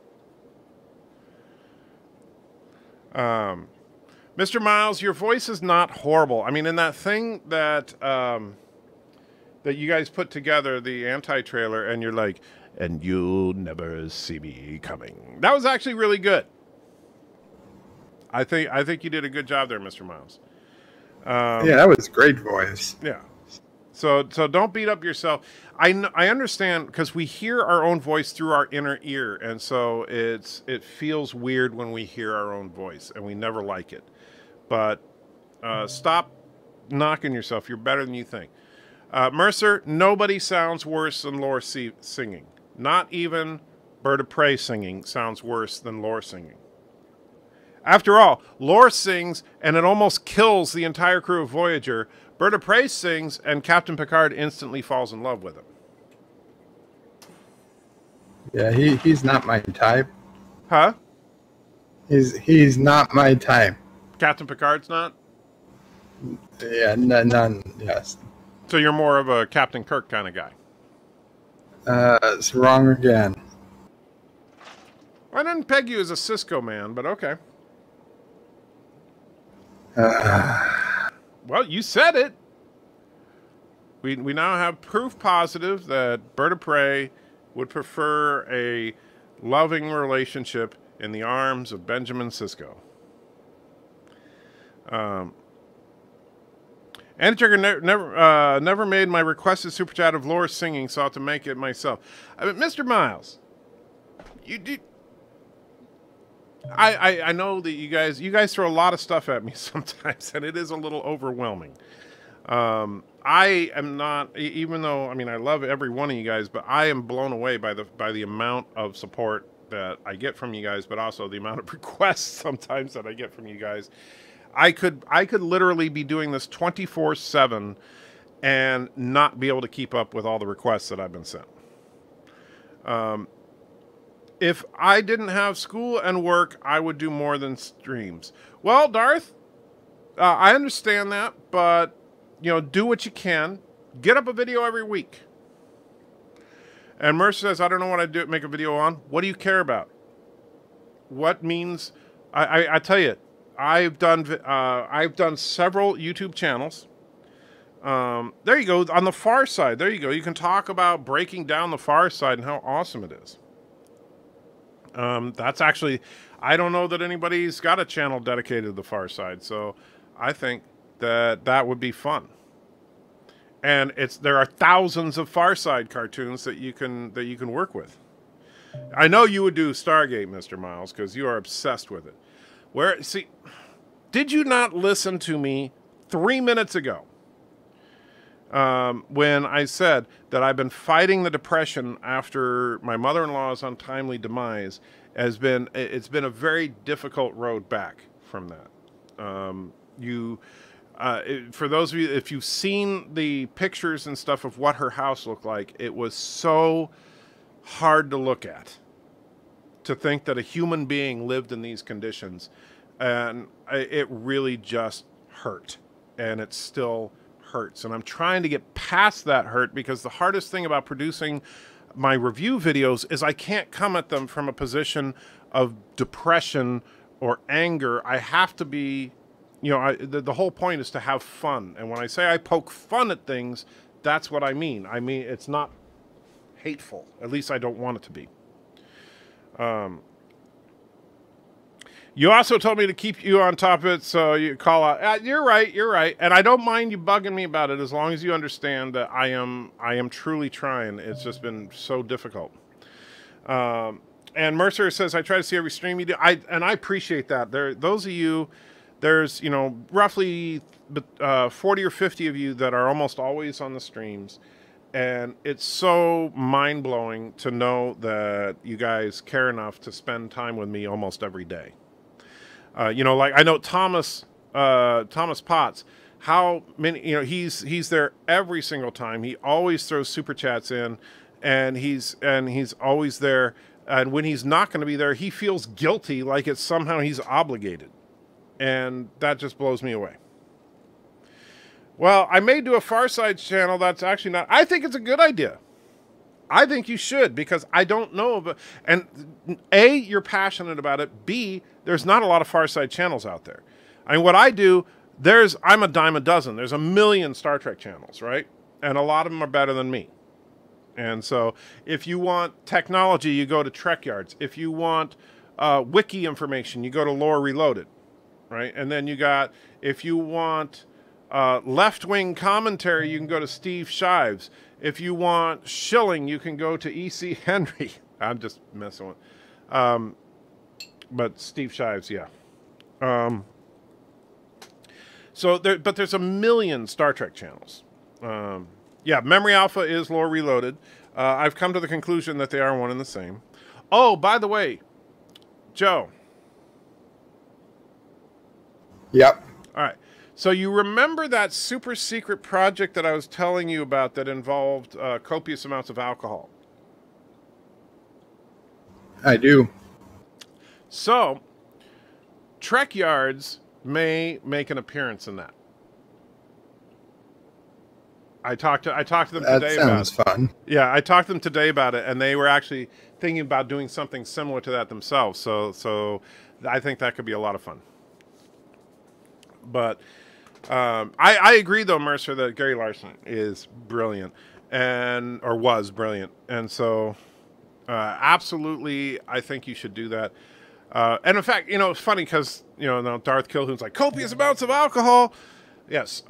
Mr. Miles, your voice is not horrible. I mean, in that thing that that you guys put together, the anti-trailer, and you're like, and you'll never see me coming. That was actually really good. I think you did a good job there, Mr. Miles. Yeah, that was great voice. Yeah. So don't beat up yourself. I understand, because we hear our own voice through our inner ear, and so it feels weird when we hear our own voice, and we never like it. But stop knocking yourself. You're better than you think. Mercer, nobody sounds worse than Lore singing. Not even Bird of Prey singing sounds worse than Lore singing. After all, Lore sings, and it almost kills the entire crew of Voyager. Bird of Prey sings, and Captain Picard instantly falls in love with him. Yeah, he's not my type. Huh? He's not my type. Captain Picard's not? Yeah, none. Yes. So you're more of a Captain Kirk kind of guy. It's wrong again. I didn't peg you as a Cisco man, but okay. Well, you said it. We now have proof positive that Bird of Prey would prefer a loving relationship in the arms of Benjamin Sisko. Antitrigger never made my requested super chat of Lore singing, so I have to make it myself. I mean, Mr. Miles, you did. I know that you guys throw a lot of stuff at me sometimes, and it is a little overwhelming. I am not, even though, I mean, I love every one of you guys, but I am blown away by the amount of support that I get from you guys, but also the amount of requests sometimes that I get from you guys. I could literally be doing this 24/7 and not be able to keep up with all the requests that I've been sent. If I didn't have school and work, I would do more than streams. Well, Darth, I understand that, but, do what you can. Get up a video every week. And Mercer says, I don't know what I'd make a video on. What do you care about? What means, I tell you, I've done several YouTube channels. There you go, on the Far Side. There you go. You can talk about breaking down the Far Side and how awesome it is. That's actually, I don't know that anybody's got a channel dedicated to the Far Side, so I think that would be fun. And there are thousands of Far Side cartoons that you can work with. I know you would do Stargate, Mr. Miles, because you are obsessed with it. See, did you not listen to me 3 minutes ago? When I said that I've been fighting the depression after my mother-in-law's untimely demise, it's been a very difficult road back from that. For those of you, if you've seen the pictures and stuff of what her house looked like, it was so hard to look at. To think that a human being lived in these conditions, and it really just hurt, and it still hurts. And I'm trying to get past that hurt, because the hardest thing about producing my review videos is I can't come at them from a position of depression or anger. I have to be, you know, the whole point is to have fun. And when I say I poke fun at things, that's what I mean. I mean, it's not hateful. At least I don't want it to be. You also told me to keep you on top of it, so you call out. You're right. And I don't mind you bugging me about it, as long as you understand that I am truly trying. It's just been so difficult. And Mercer says, I try to see every stream you do. And I appreciate that. Those of you, there's, you know, roughly 40 or 50 of you that are almost always on the streams. And it's so mind-blowing to know that you guys care enough to spend time with me almost every day. You know, like I know Thomas Potts, how many, you know, he's there every single time. He always throws super chats in, and he's always there. And when he's not going to be there, he feels guilty, like it's somehow he's obligated. And that just blows me away. Well, I may do a Farside channel. That's actually not... I think it's a good idea. I think you should, because I don't know of... And A, you're passionate about it. B, there's not a lot of Farside channels out there. I mean, what I do, I'm a dime a dozen. There's a million Star Trek channels, right? And a lot of them are better than me. And so if you want technology, you go to Trek Yards. If you want wiki information, you go to Lore Reloaded, right? And then you got... If you want... left-wing commentary, you can go to Steve Shives. If you want shilling, you can go to E.C. Henry. I'm just messing with. But Steve Shives, yeah. But there's a million Star Trek channels. Yeah, Memory Alpha is Lore Reloaded. I've come to the conclusion that they are one and the same. Oh, by the way, Joe. Yep. All right. So you remember that super secret project that I was telling you about that involved copious amounts of alcohol? I do. So, Trek Yards may make an appearance in that. I talked to them today about it. That sounds fun. Yeah, I talked to them today about it, and they were actually thinking about doing something similar to that themselves. So I think that could be a lot of fun. But... I agree, though, Mercer, that Gary Larson is brilliant, or was brilliant. And so, absolutely, I think you should do that. And in fact, you know, it's funny because, you know, now Darth Kilhoon's like, copious amounts of alcohol. Yes.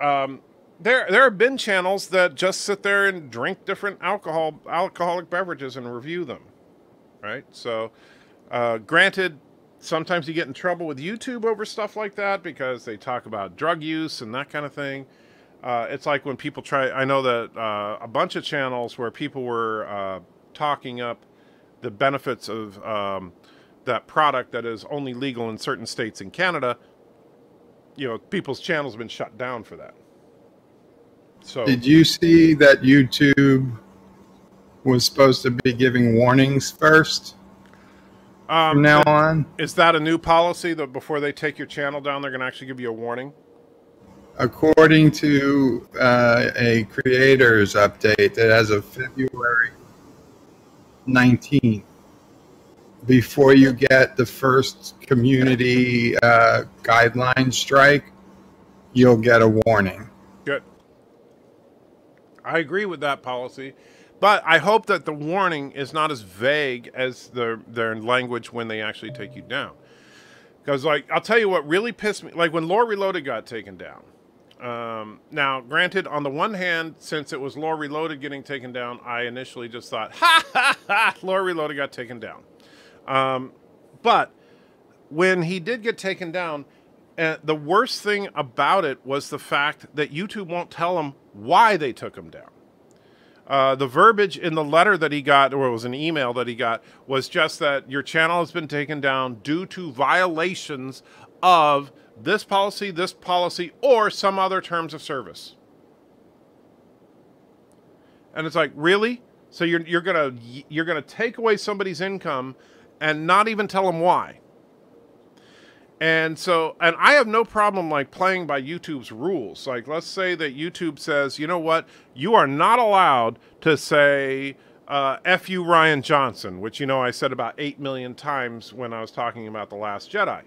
There have been channels that just sit there and drink different alcoholic beverages and review them. Right? So, granted, sometimes you get in trouble with YouTube over stuff like that because they talk about drug use and that kind of thing. It's like when people I know that a bunch of channels where people were talking up the benefits of that product that is only legal in certain states in Canada, you know, people's channels have been shut down for that. So, did you see that YouTube was supposed to be giving warnings first? From now on? Is that a new policy that before they take your channel down, they're going to actually give you a warning? According to a creators update that as of February 19th, before you get the first community guideline strike, you'll get a warning. Good. I agree with that policy. But I hope that the warning is not as vague as their language when they actually take you down. Because, like, I'll tell you what really pissed me. Like, when Lore Reloaded got taken down. Now, granted, on the one hand, since it was Lore Reloaded getting taken down, I initially just thought, Lore Reloaded got taken down. But when he did get taken down, the worst thing about it was the fact that YouTube won't tell him why they took him down. The verbiage in the letter that he got, or it was an email that he got, was just that your channel has been taken down due to violations of this policy, or some other terms of service. And it's like, really? So you're gonna take away somebody's income and not even tell them why. And so, and I have no problem like playing by YouTube's rules. Like, let's say that YouTube says, you know what, you are not allowed to say F you Ryan Johnson, which, you know, I said about 8 million times when I was talking about The Last Jedi.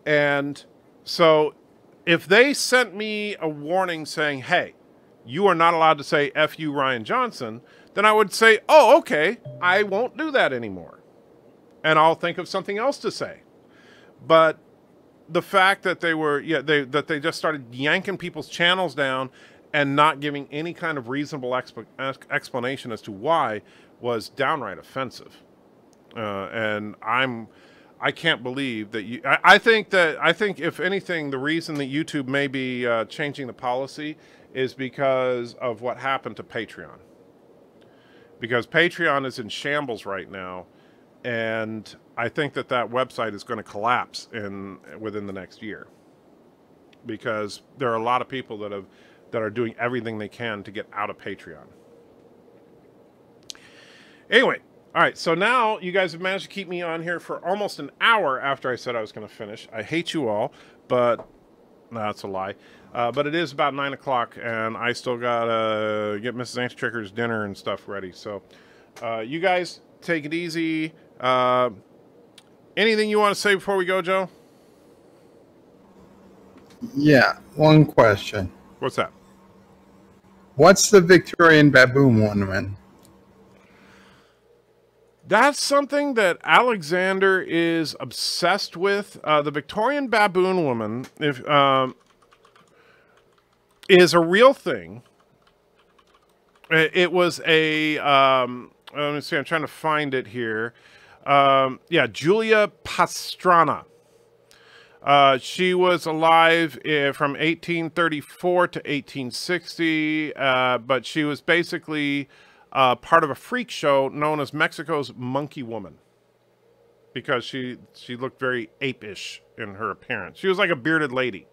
And so if they sent me a warning saying, hey, you are not allowed to say F you Ryan Johnson, then I would say, oh, okay, I won't do that anymore. And I'll think of something else to say. But the fact that that they just started yanking people's channels down and not giving any kind of reasonable explanation as to why was downright offensive. And I can't believe that I think if anything, the reason that YouTube may be changing the policy is because of what happened to Patreon. Because Patreon is in shambles right now, and I think that website is going to collapse within the next year, because there are a lot of people that are doing everything they can to get out of Patreon. Anyway, all right, so now you guys have managed to keep me on here for almost an hour after I said I was going to finish. I hate you all, but no, that's a lie. But it is about 9 o'clock, and I still got to get Mrs. Anti-Tricker's dinner and stuff ready. So you guys take it easy. Anything you want to say before we go, Joe? Yeah, one question. What's that? What's the Victorian baboon woman? That's something that Alexander is obsessed with. The Victorian baboon woman is a real thing. It was a... let me see, I'm trying to find it here. Yeah, Julia Pastrana. She was alive from 1834 to 1860, but she was basically part of a freak show known as Mexico's Monkey Woman, because she looked very ape-ish in her appearance. She was like a bearded lady.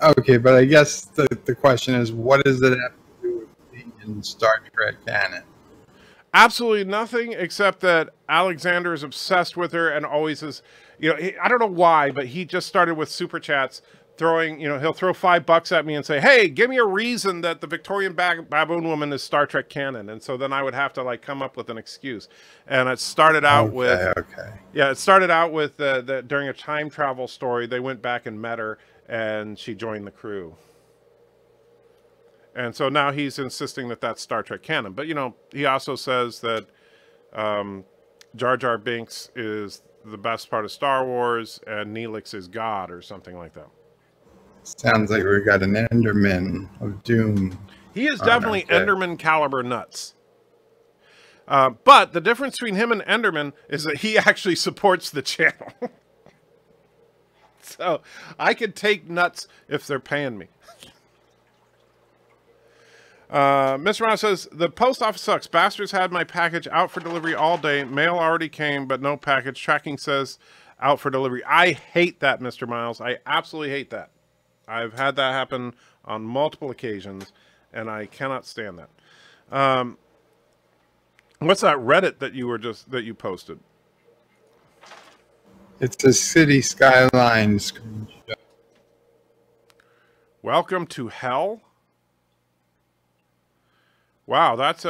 Okay, but I guess the question is, what does it have to do with being in Star Trek canon? Absolutely nothing, except that Alexander is obsessed with her and always is, you know, I don't know why, but he just started with super chats, throwing, you know, he'll throw $5 at me and say, hey, give me a reason that the Victorian baboon woman is Star Trek canon. And so then I would have to like come up with an excuse. And it started out it started out with during a time travel story, they went back and met her and she joined the crew. And so now he's insisting that that's Star Trek canon. But, you know, he also says that Jar Jar Binks is the best part of Star Wars and Neelix is God or something like that. Sounds like we got an Enderman of Doom. He is definitely Enderman caliber nuts. But the difference between him and Enderman is that he actually supports the channel. So I could take nuts if they're paying me. Mr. Ross says, the post office sucks. Bastards had my package out for delivery all day. Mail already came, but no package. Tracking says out for delivery. I hate that, Mr. Miles. I absolutely hate that. I've had that happen on multiple occasions, and I cannot stand that. What's that Reddit that you posted? It's a city skyline screenshot. Welcome to hell? Wow, that's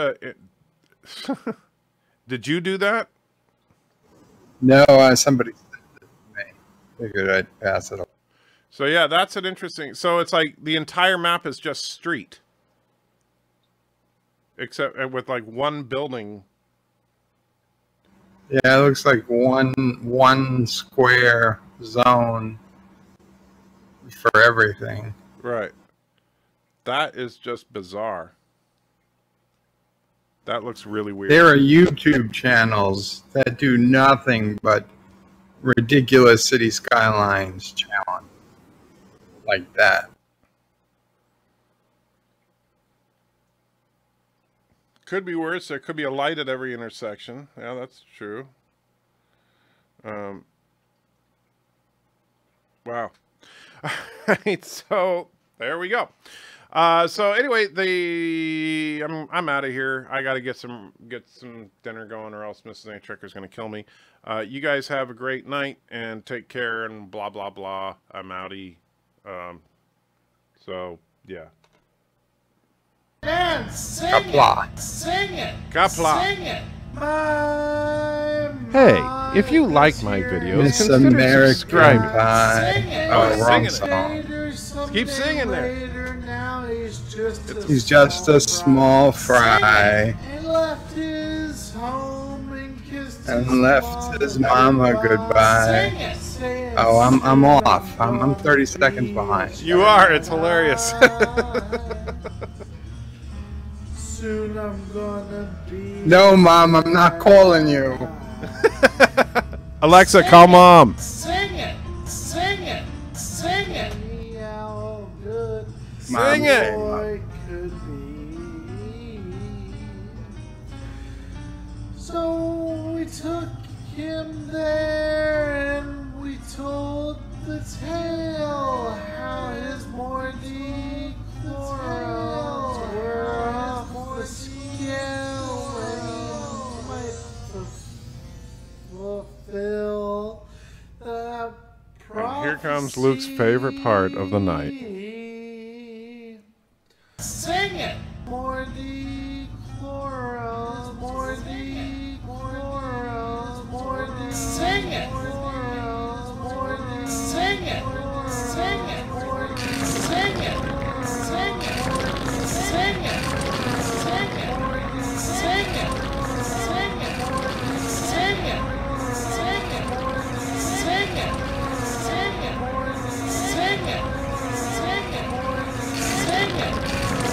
Did you do that? No, somebody sent it to me. Figured I'd pass it on. So yeah, that's an interesting... So it's like the entire map is just street. Except with like one building. Yeah, it looks like one square zone for everything. Right. That is just bizarre. That looks really weird. There are YouTube channels that do nothing but ridiculous city skylines challenge like that. Could be worse. There could be a light at every intersection. Yeah, that's true. Wow. All right, so there we go. So anyway, I'm out of here. I got to get some dinner going, or else Mrs. Antrecker's going to kill me. You guys have a great night and take care and blah blah blah. I'm outie. So yeah. Man, sing Kapla. it! Sing it! Kapla. Sing it! Hey, if you like my videos, Miss consider American subscribing. Pie. Sing it. Oh, Singing wrong it. song. Keep singing there. He's just a small fry. And left his home and kissed And left his mama goodbye. Sing it! Sing it! Oh, I'm off. I'm 30 seconds behind. You are. It's hilarious. Soon I'm gonna be. No, Mom, I'm not calling you. Alexa, call Mom. Sing it! Sing it! Sing it! How good Sing it. boy could be. So we took him there and we told the tale how his morning quarrels were off the scale and he might fulfill the And here comes Luke's favorite part of the night. Sing it! Morning quarrels, morning quarrels, morning. Sing it! Sing it! Sing it!